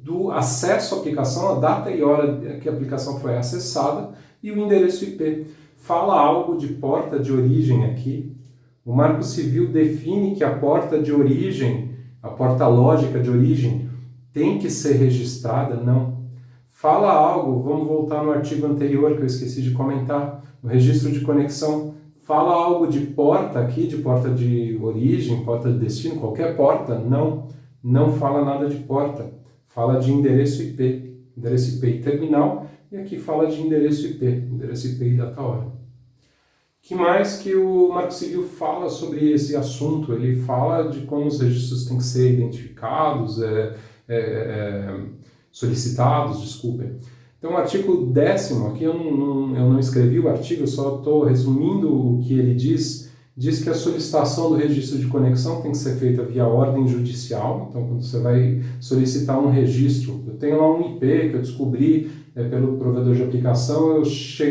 do acesso à aplicação, a data e hora que a aplicação foi acessada e o endereço IP. Fala algo de porta de origem aqui. O Marco Civil define que a porta de origem, a porta lógica de origem, tem que ser registrada? Não. Fala algo, vamos voltar no artigo anterior que eu esqueci de comentar, no registro de conexão. Fala algo de porta aqui, de porta de origem, porta de destino, qualquer porta? Não. Não fala nada de porta. Fala de endereço IP. Endereço IP e terminal. E aqui fala de endereço IP e data hora. O que mais que o Marco Civil fala sobre esse assunto? Ele fala de como os registros têm que ser identificados, solicitados, desculpem. Então, o artigo 10º, aqui eu não escrevi o artigo, eu só estou resumindo o que ele diz que a solicitação do registro de conexão tem que ser feita via ordem judicial. Então, quando você vai solicitar um registro, eu tenho lá um IP que eu descobri pelo provedor de aplicação, eu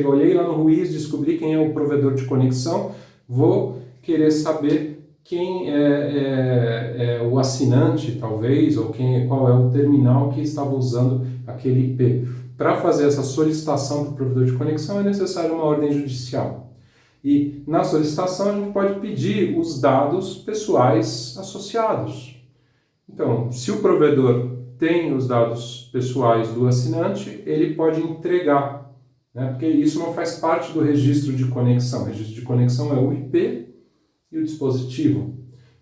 olhei lá no Ruiz, descobri quem é o provedor de conexão, vou querer saber quem é o assinante, talvez, ou qual é o terminal que estava usando aquele IP. Para fazer essa solicitação para o provedor de conexão é necessário uma ordem judicial. E na solicitação a gente pode pedir os dados pessoais associados. Então, se o provedor tem os dados pessoais do assinante, ele pode entregar, né? Porque isso não faz parte do registro de conexão. O registro de conexão é o IP e o dispositivo.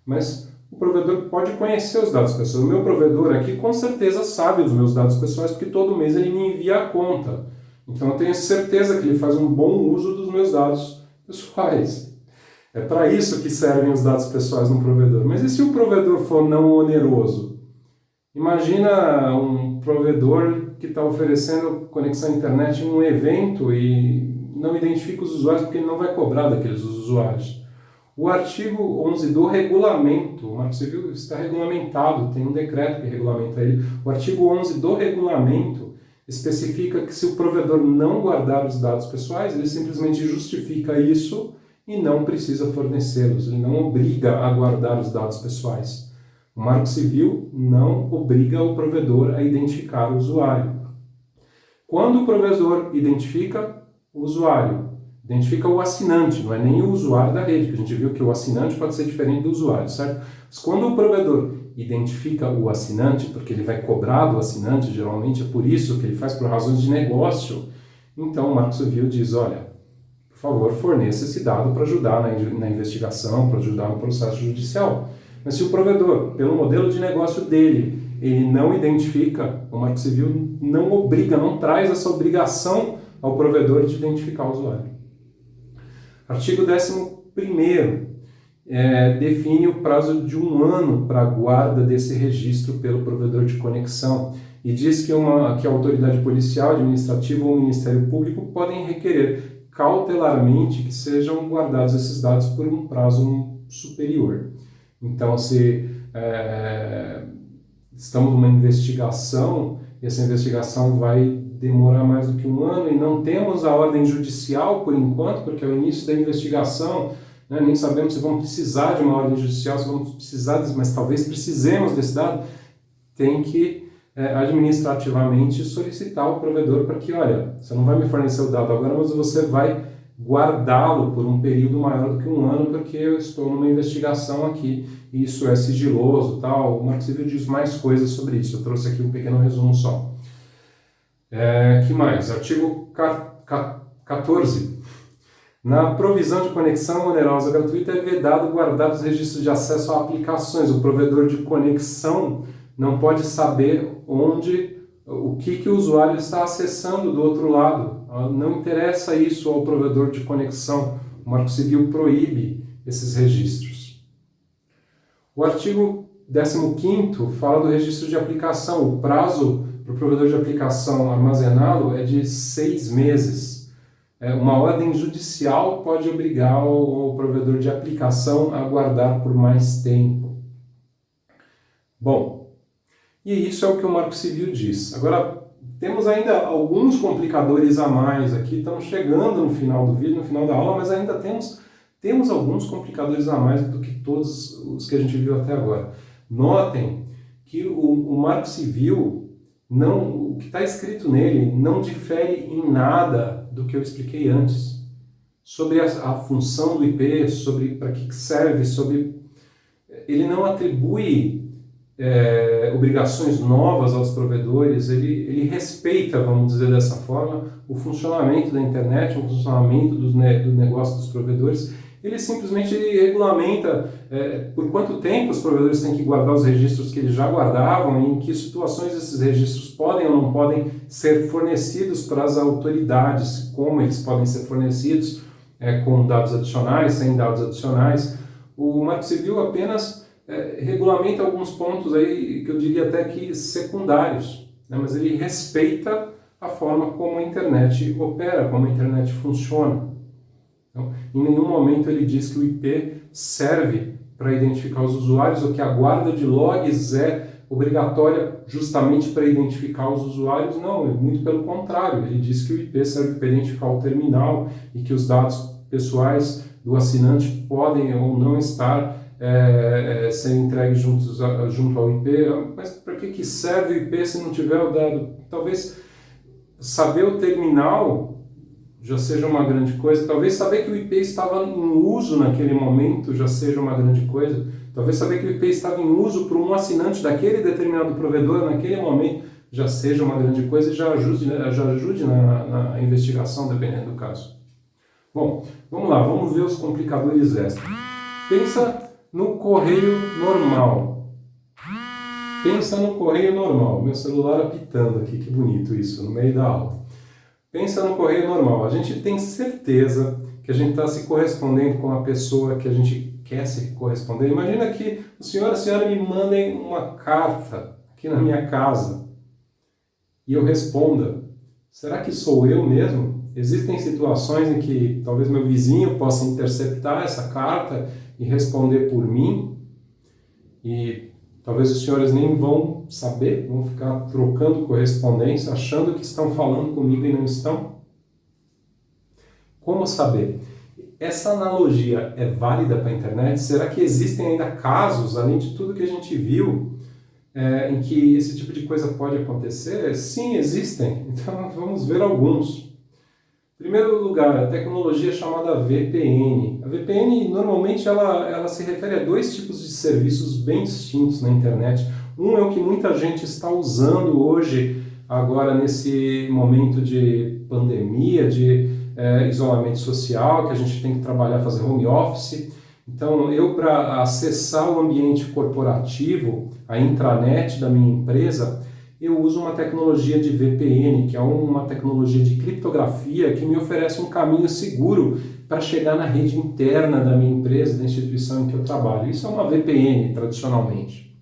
Mas o provedor pode conhecer os dados pessoais. O meu provedor aqui com certeza sabe os meus dados pessoais, porque todo mês ele me envia a conta. Então eu tenho certeza que ele faz um bom uso dos meus dados pessoais. É para isso que servem os dados pessoais no provedor. Mas e se o provedor for não oneroso? Imagina um provedor que está oferecendo conexão à internet em um evento e não identifica os usuários porque ele não vai cobrar daqueles usuários. O artigo 11 do regulamento, o Marco Civil está regulamentado, tem um decreto que regulamenta ele. O artigo 11 do regulamento especifica que se o provedor não guardar os dados pessoais, ele simplesmente justifica isso e não precisa fornecê-los, ele não obriga a guardar os dados pessoais. O Marco Civil não obriga o provedor a identificar o usuário. Quando o provedor identifica o usuário, identifica o assinante, não é nem o usuário da rede, que a gente viu que o assinante pode ser diferente do usuário, certo? Mas quando o provedor identifica o assinante, porque ele vai cobrar do assinante, geralmente é por isso que ele faz por razões de negócio, então o Marco Civil diz, olha, por favor, forneça esse dado para ajudar na investigação, para ajudar no processo judicial. Mas se o provedor, pelo modelo de negócio dele, ele não identifica, o Marco Civil não obriga, não traz essa obrigação ao provedor de identificar o usuário. Artigo 11º define o prazo de 1 ano para a guarda desse registro pelo provedor de conexão e diz que a autoridade policial, administrativa ou o Ministério Público podem requerer cautelarmente que sejam guardados esses dados por um prazo superior. Então, se estamos numa investigação, essa investigação vai demorar mais do que 1 ano e não temos a ordem judicial por enquanto, porque é o início da investigação, né? Nem sabemos se vamos precisar de uma ordem judicial, se vamos precisar, mas talvez precisemos desse dado, tem que administrativamente solicitar ao provedor para que, olha, você não vai me fornecer o dado agora, mas você vai guardá-lo por um período maior do que 1 ano, porque eu estou numa investigação aqui, e isso é sigiloso, tal. O Marco Civil diz mais coisas sobre isso, eu trouxe aqui um pequeno resumo só. Que mais? Artigo 14. Na provisão de conexão onerosa gratuita é vedado guardar os registros de acesso a aplicações. O provedor de conexão não pode saber o que o usuário está acessando do outro lado. Não interessa isso ao provedor de conexão. O Marco Civil proíbe esses registros. O artigo 15º fala do registro de aplicação. O prazo para o provedor de aplicação armazená-lo é de 6 meses. Uma ordem judicial pode obrigar o provedor de aplicação a guardar por mais tempo. Bom, e isso é o que o Marco Civil diz. Agora, temos ainda alguns complicadores a mais aqui, estamos chegando no final do vídeo, no final da aula, mas ainda temos alguns complicadores a mais do que todos os que a gente viu até agora. Notem que o Marco Civil, o que está escrito nele não difere em nada do que eu expliquei antes. Sobre a função do IP, sobre para que serve, ele não atribui obrigações novas aos provedores, ele respeita, vamos dizer dessa forma, o funcionamento da internet, o funcionamento do negócio dos provedores. Ele simplesmente regulamenta por quanto tempo os provedores têm que guardar os registros que eles já guardavam e em que situações esses registros podem ou não podem ser fornecidos para as autoridades, como eles podem ser fornecidos, com dados adicionais, sem dados adicionais. O Marco Civil apenas regulamenta alguns pontos aí que eu diria até que secundários, né? Mas ele respeita a forma como a internet opera, como a internet funciona. Então, em nenhum momento ele diz que o IP serve para identificar os usuários ou que a guarda de logs é obrigatória justamente para identificar os usuários. Não, muito pelo contrário. Ele diz que o IP serve para identificar o terminal e que os dados pessoais do assinante podem ou não estar sendo entregues junto ao IP. Mas para que serve o IP se não tiver o dado? Talvez saber o terminal já seja uma grande coisa, talvez saber que o IP estava em uso naquele momento já seja uma grande coisa, talvez saber que o IP estava em uso por um assinante daquele determinado provedor naquele momento já seja uma grande coisa e já ajude na investigação, dependendo do caso. Bom, vamos lá, vamos ver os complicadores extras. Pensa no correio normal. Meu celular apitando aqui, que bonito isso, no meio da aula. Pensa no correio normal. A gente tem certeza que a gente está se correspondendo com a pessoa que a gente quer se corresponder. Imagina que o senhor e a senhora me mandem uma carta aqui na minha casa e eu responda: será que sou eu mesmo? Existem situações em que talvez meu vizinho possa interceptar essa carta e responder por mim e talvez os senhores nem vão saber, vão ficar trocando correspondência, achando que estão falando comigo e não estão. Como saber? Essa analogia é válida para a internet? Será que existem ainda casos, além de tudo que a gente viu, em que esse tipo de coisa pode acontecer? Sim, existem. Então vamos ver alguns. Em primeiro lugar, a tecnologia chamada VPN. A VPN, normalmente, ela se refere a dois tipos de serviços bem distintos na internet. Um é o que muita gente está usando hoje, agora nesse momento de pandemia, de isolamento social, que a gente tem que trabalhar, fazer home office. Então, para acessar o ambiente corporativo, a intranet da minha empresa, eu uso uma tecnologia de VPN, que é uma tecnologia de criptografia que me oferece um caminho seguro para chegar na rede interna da minha empresa, da instituição em que eu trabalho. Isso é uma VPN, tradicionalmente.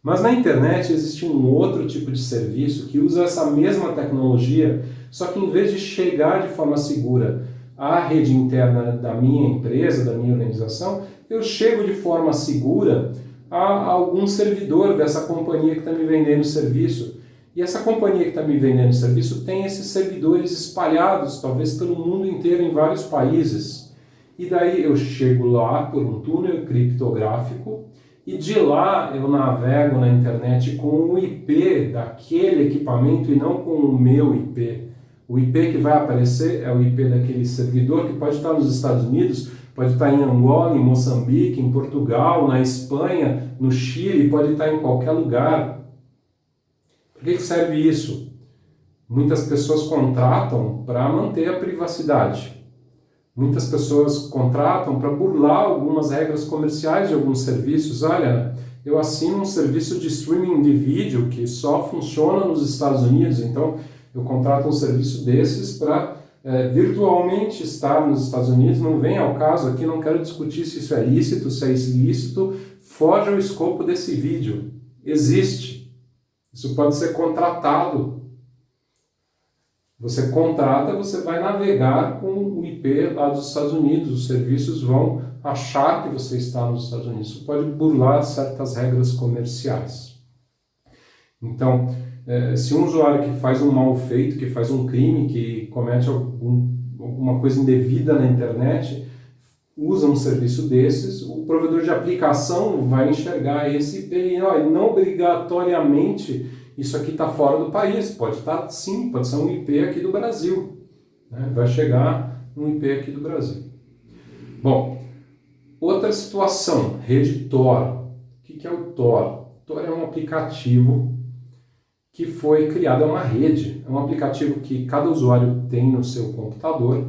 Mas na internet existe um outro tipo de serviço que usa essa mesma tecnologia, só que em vez de chegar de forma segura à rede interna da minha empresa, da minha organização, eu chego de forma segura a algum servidor dessa companhia que está me vendendo o serviço. E essa companhia que está me vendendo o serviço tem esses servidores espalhados, talvez pelo mundo inteiro, em vários países. E daí eu chego lá por um túnel criptográfico e de lá eu navego na internet com o IP daquele equipamento e não com o meu IP. O IP que vai aparecer é o IP daquele servidor que pode estar nos Estados Unidos, pode estar em Angola, em Moçambique, em Portugal, na Espanha, no Chile, pode estar em qualquer lugar. Para que serve isso? Muitas pessoas contratam para manter a privacidade. Muitas pessoas contratam para burlar algumas regras comerciais de alguns serviços. Olha, eu assino um serviço de streaming de vídeo que só funciona nos Estados Unidos, então eu contrato um serviço desses para virtualmente estar nos Estados Unidos. Não vem ao caso aqui, não quero discutir se isso é lícito, se é ilícito, foge ao escopo desse vídeo. Existe. Isso pode ser contratado. Você contrata, você vai navegar com o IP lá dos Estados Unidos. Os serviços vão achar que você está nos Estados Unidos. Isso pode burlar certas regras comerciais. Então, se um usuário que faz um mal feito, que faz um crime, que comete alguma coisa indevida na internet, usa um serviço desses, o provedor de aplicação vai enxergar esse IP e não obrigatoriamente isso aqui está fora do país, pode estar sim, pode ser um IP aqui do Brasil, né? Vai chegar um IP aqui do Brasil. Bom, outra situação, rede Tor. O que é o Tor? O Tor é um aplicativo que foi criado, é uma rede, é um aplicativo que cada usuário tem no seu computador.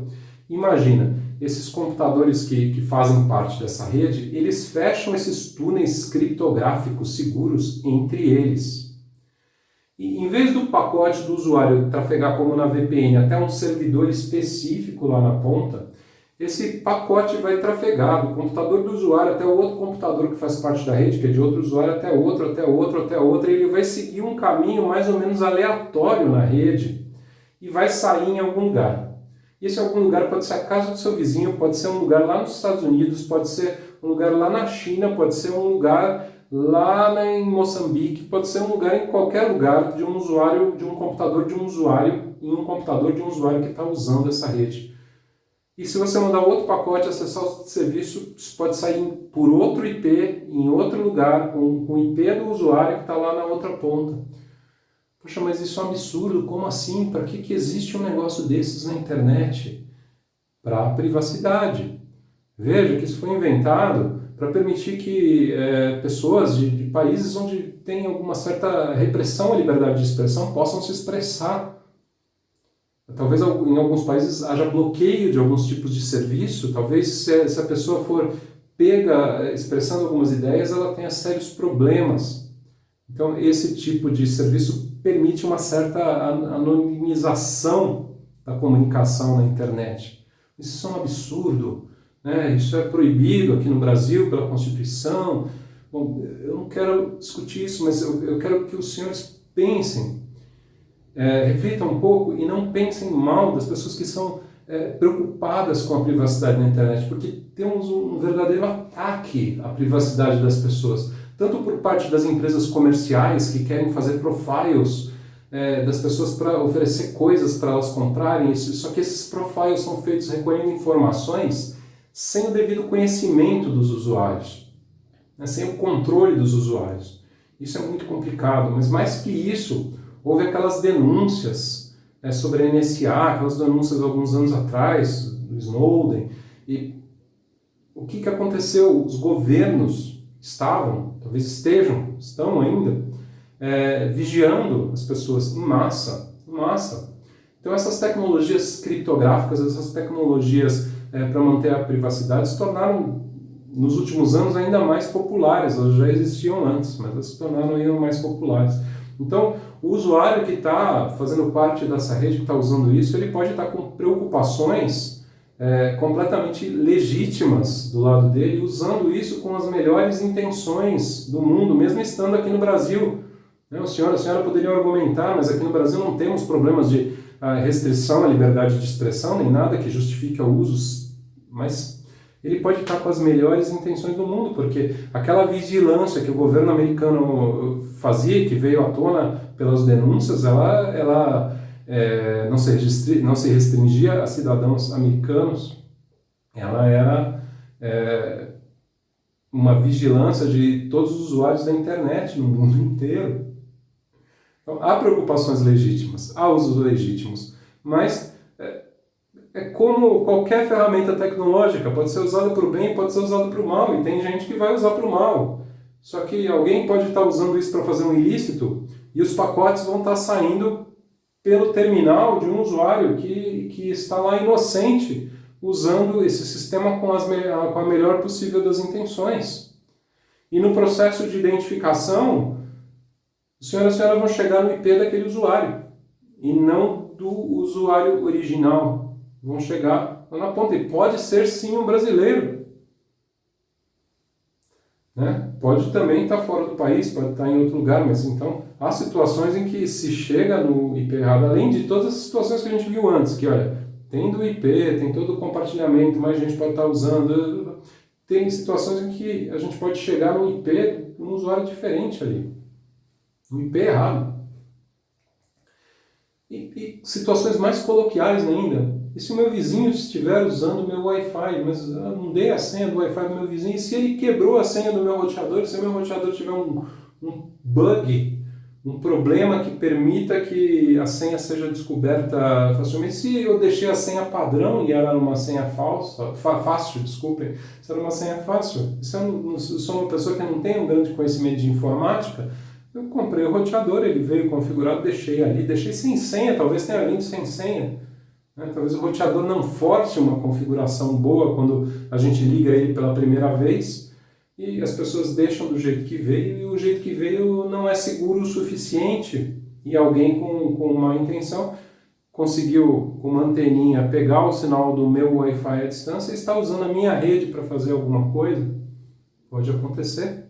Imagina, esses computadores que fazem parte dessa rede, eles fecham esses túneis criptográficos seguros entre eles. E em vez do pacote do usuário trafegar como na VPN até um servidor específico lá na ponta, esse pacote vai trafegar do computador do usuário até o outro computador que faz parte da rede, que é de outro usuário, até outro, até outro, até outro, e ele vai seguir um caminho mais ou menos aleatório na rede e vai sair em algum lugar. E esse algum lugar pode ser a casa do seu vizinho, pode ser um lugar lá nos Estados Unidos, pode ser um lugar lá na China, pode ser um lugar lá em Moçambique, pode ser um lugar em qualquer lugar de um usuário, de um computador de um usuário, em um computador de um usuário que está usando essa rede. E se você mandar outro pacote, acessar o serviço, isso pode sair por outro IP, em outro lugar, com o IP do usuário que está lá na outra ponta. Poxa, mas isso é um absurdo, como assim? Para que existe um negócio desses na internet? Para a privacidade. Veja que isso foi inventado para permitir que pessoas de países onde tem alguma certa repressão à liberdade de expressão possam se expressar. Talvez em alguns países haja bloqueio de alguns tipos de serviço, talvez se a pessoa for pega expressando algumas ideias, ela tenha sérios problemas. Então esse tipo de serviço permite uma certa anonimização da comunicação na internet. Isso é um absurdo. Isso é proibido aqui no Brasil pela Constituição. Bom, eu não quero discutir isso, mas eu quero que os senhores pensem, reflitam um pouco e não pensem mal das pessoas que são preocupadas com a privacidade na internet, porque temos um verdadeiro ataque à privacidade das pessoas, tanto por parte das empresas comerciais que querem fazer profiles das pessoas para oferecer coisas para elas comprarem, só que esses profiles são feitos recolhendo informações sem o devido conhecimento dos usuários, sem o controle dos usuários. Isso é muito complicado, mas mais que isso, houve aquelas denúncias sobre a NSA, aquelas denúncias alguns anos atrás, do Snowden, e o que aconteceu? Os governos talvez estão ainda, vigiando as pessoas em massa. Então essas tecnologias criptográficas, essas tecnologias para manter a privacidade se tornaram, nos últimos anos, ainda mais populares. Elas já existiam antes, mas elas se tornaram ainda mais populares. Então, o usuário que está fazendo parte dessa rede, que está usando isso, ele pode estar com preocupações completamente legítimas do lado dele, usando isso com as melhores intenções do mundo, mesmo estando aqui no Brasil. A senhora poderia argumentar, mas aqui no Brasil não temos problemas de restrição à liberdade de expressão, nem nada que justifique o uso, mas ele pode estar com as melhores intenções do mundo, porque aquela vigilância que o governo americano fazia, que veio à tona pelas denúncias, ela não se restringia a cidadãos americanos, ela era uma vigilância de todos os usuários da internet no mundo inteiro. Então, há preocupações legítimas, há usos legítimos, mas é como qualquer ferramenta tecnológica, pode ser usada para o bem, pode ser usada para o mal, e tem gente que vai usar para o mal. Só que alguém pode estar usando isso para fazer um ilícito, e os pacotes vão estar saindo pelo terminal de um usuário que está lá inocente, usando esse sistema com a melhor possível das intenções. E no processo de identificação, o senhor e a senhora vão chegar no IP daquele usuário, e não do usuário original. Vão chegar lá na ponta. E pode ser sim um brasileiro. Né? Pode também estar fora do país, pode estar em outro lugar, mas então há situações em que se chega no IP errado, além de todas as situações que a gente viu antes, que olha, tem do IP, tem todo o compartilhamento, mais gente pode estar usando, tem situações em que a gente pode chegar no IP de um usuário diferente ali, no IP errado. E situações mais coloquiais ainda. E se o meu vizinho estiver usando o meu Wi-Fi, mas eu não dei a senha do Wi-Fi do meu vizinho, e se ele quebrou a senha do meu roteador, se o meu roteador tiver um bug, um problema que permita que a senha seja descoberta facilmente, se eu deixei a senha padrão e era uma senha fácil, desculpem, se era uma senha fácil, se eu sou uma pessoa que não tem um grande conhecimento de informática, eu comprei o roteador, ele veio configurado, deixei ali, deixei sem senha, talvez tenha vindo sem senha. Talvez o roteador não force uma configuração boa quando a gente liga ele pela primeira vez e as pessoas deixam do jeito que veio e o jeito que veio não é seguro o suficiente e alguém com má intenção conseguiu, com uma anteninha, pegar o sinal do meu Wi-Fi à distância e está usando a minha rede para fazer alguma coisa. Pode acontecer.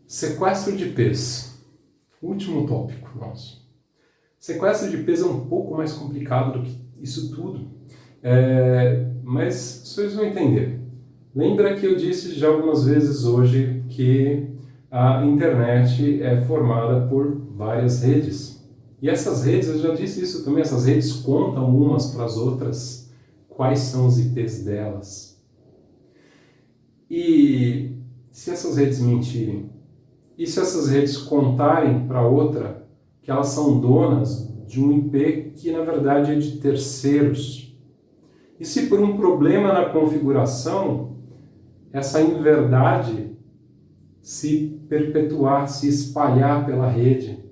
Sequestro de IPs. Último tópico nosso. Sequestro de IPs é um pouco mais complicado do que isso tudo, mas vocês vão entender. Lembra que eu disse já algumas vezes hoje que a internet é formada por várias redes. E essas redes, eu já disse isso também, essas redes contam umas para as outras quais são os IPs delas. E se essas redes mentirem? E se essas redes contarem para outra que elas são donas de um IP que na verdade é de terceiros? E se por um problema na configuração, essa inverdade se perpetuar, se espalhar pela rede,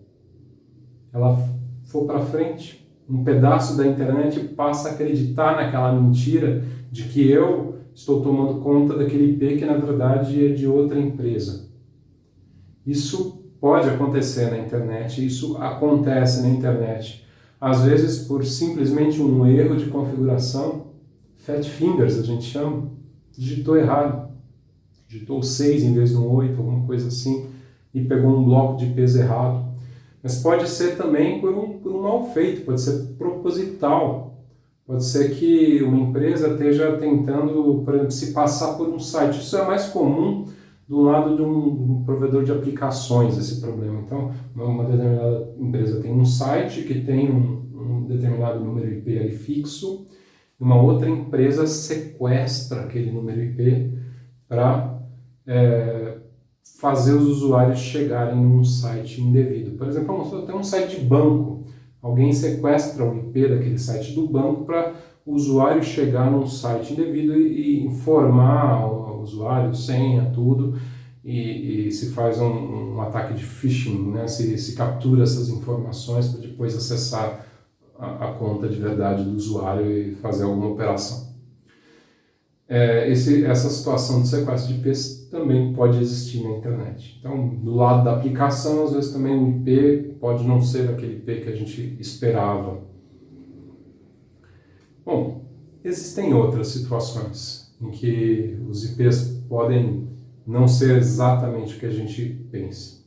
ela for para frente, um pedaço da internet passa a acreditar naquela mentira de que eu estou tomando conta daquele IP que na verdade é de outra empresa. Isso pode acontecer na internet, isso acontece na internet. Às vezes por simplesmente um erro de configuração, fat fingers a gente chama, digitou errado. Digitou 6 em vez de um 8, alguma coisa assim, e pegou um bloco de IPs errado. Mas pode ser também por um mal feito, pode ser proposital. Pode ser que uma empresa esteja tentando, por exemplo, se passar por um site. Isso é mais comum do lado de um provedor de aplicações, esse problema. Então, uma determinada empresa tem um site que tem um determinado número IP ali fixo, e uma outra empresa sequestra aquele número IP para fazer os usuários chegarem num site indevido. Por exemplo, tem um site de banco, alguém sequestra o IP daquele site do banco para o usuário chegar num site indevido e informar o usuário, senha, tudo, e se faz um ataque de phishing, né? Se captura essas informações para depois acessar a conta de verdade do usuário e fazer alguma operação. Essa situação de sequestro de IPs também pode existir na internet. Então, do lado da aplicação, às vezes também o IP pode não ser aquele IP que a gente esperava. Bom, existem outras situações em que os IPs podem não ser exatamente o que a gente pensa.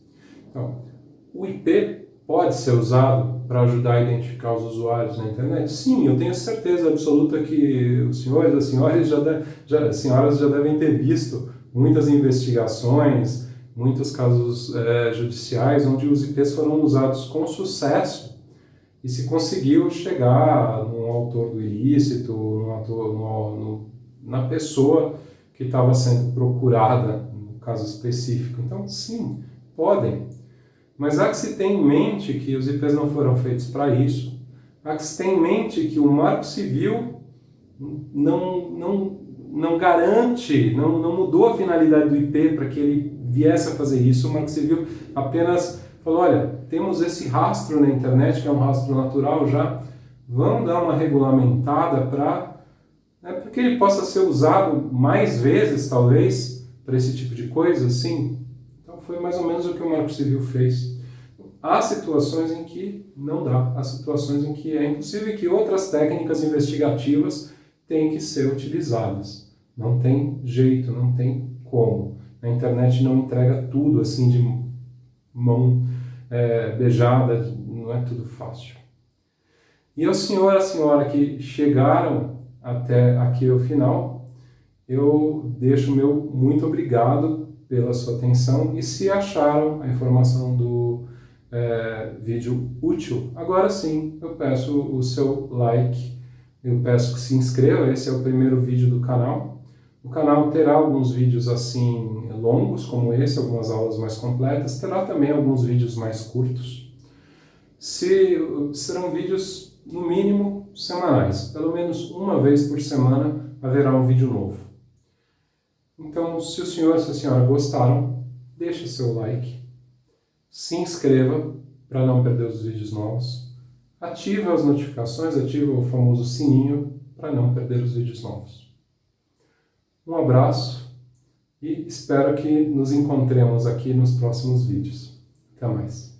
Então, o IP pode ser usado para ajudar a identificar os usuários na internet? Sim, eu tenho certeza absoluta que os senhores e as senhoras já devem ter visto muitas investigações, muitos casos judiciais onde os IPs foram usados com sucesso e se conseguiu chegar no autor do ilícito, na pessoa que estava sendo procurada no caso específico. Então, sim, podem. Mas há que se ter em mente que os IPs não foram feitos para isso. Há que se ter em mente que o Marco Civil não garante, não mudou a finalidade do IP para que ele viesse a fazer isso. O Marco Civil apenas falou, olha, temos esse rastro na internet, que é um rastro natural já, vamos dar uma regulamentada para que ele possa ser usado mais vezes, talvez, para esse tipo de coisa, sim. Então foi mais ou menos o que o Marco Civil fez. Há situações em que não dá, há situações em que é impossível e que outras técnicas investigativas têm que ser utilizadas. Não tem jeito, não tem como. A internet não entrega tudo assim de mão beijada, não é tudo fácil. E ao senhor e a senhora que chegaram até aqui ao final, eu deixo o meu muito obrigado pela sua atenção e se acharam a informação do vídeo útil, agora sim eu peço o seu like, eu peço que se inscreva, esse é o primeiro vídeo do canal. O canal terá alguns vídeos assim longos como esse, algumas aulas mais completas, terá também alguns vídeos mais curtos. Serão vídeos no mínimo semanais, pelo menos uma vez por semana haverá um vídeo novo. Então, se o senhor e a senhora gostaram, deixe seu like, se inscreva para não perder os vídeos novos, ative as notificações, ative o famoso sininho para não perder os vídeos novos. Um abraço e espero que nos encontremos aqui nos próximos vídeos. Até mais.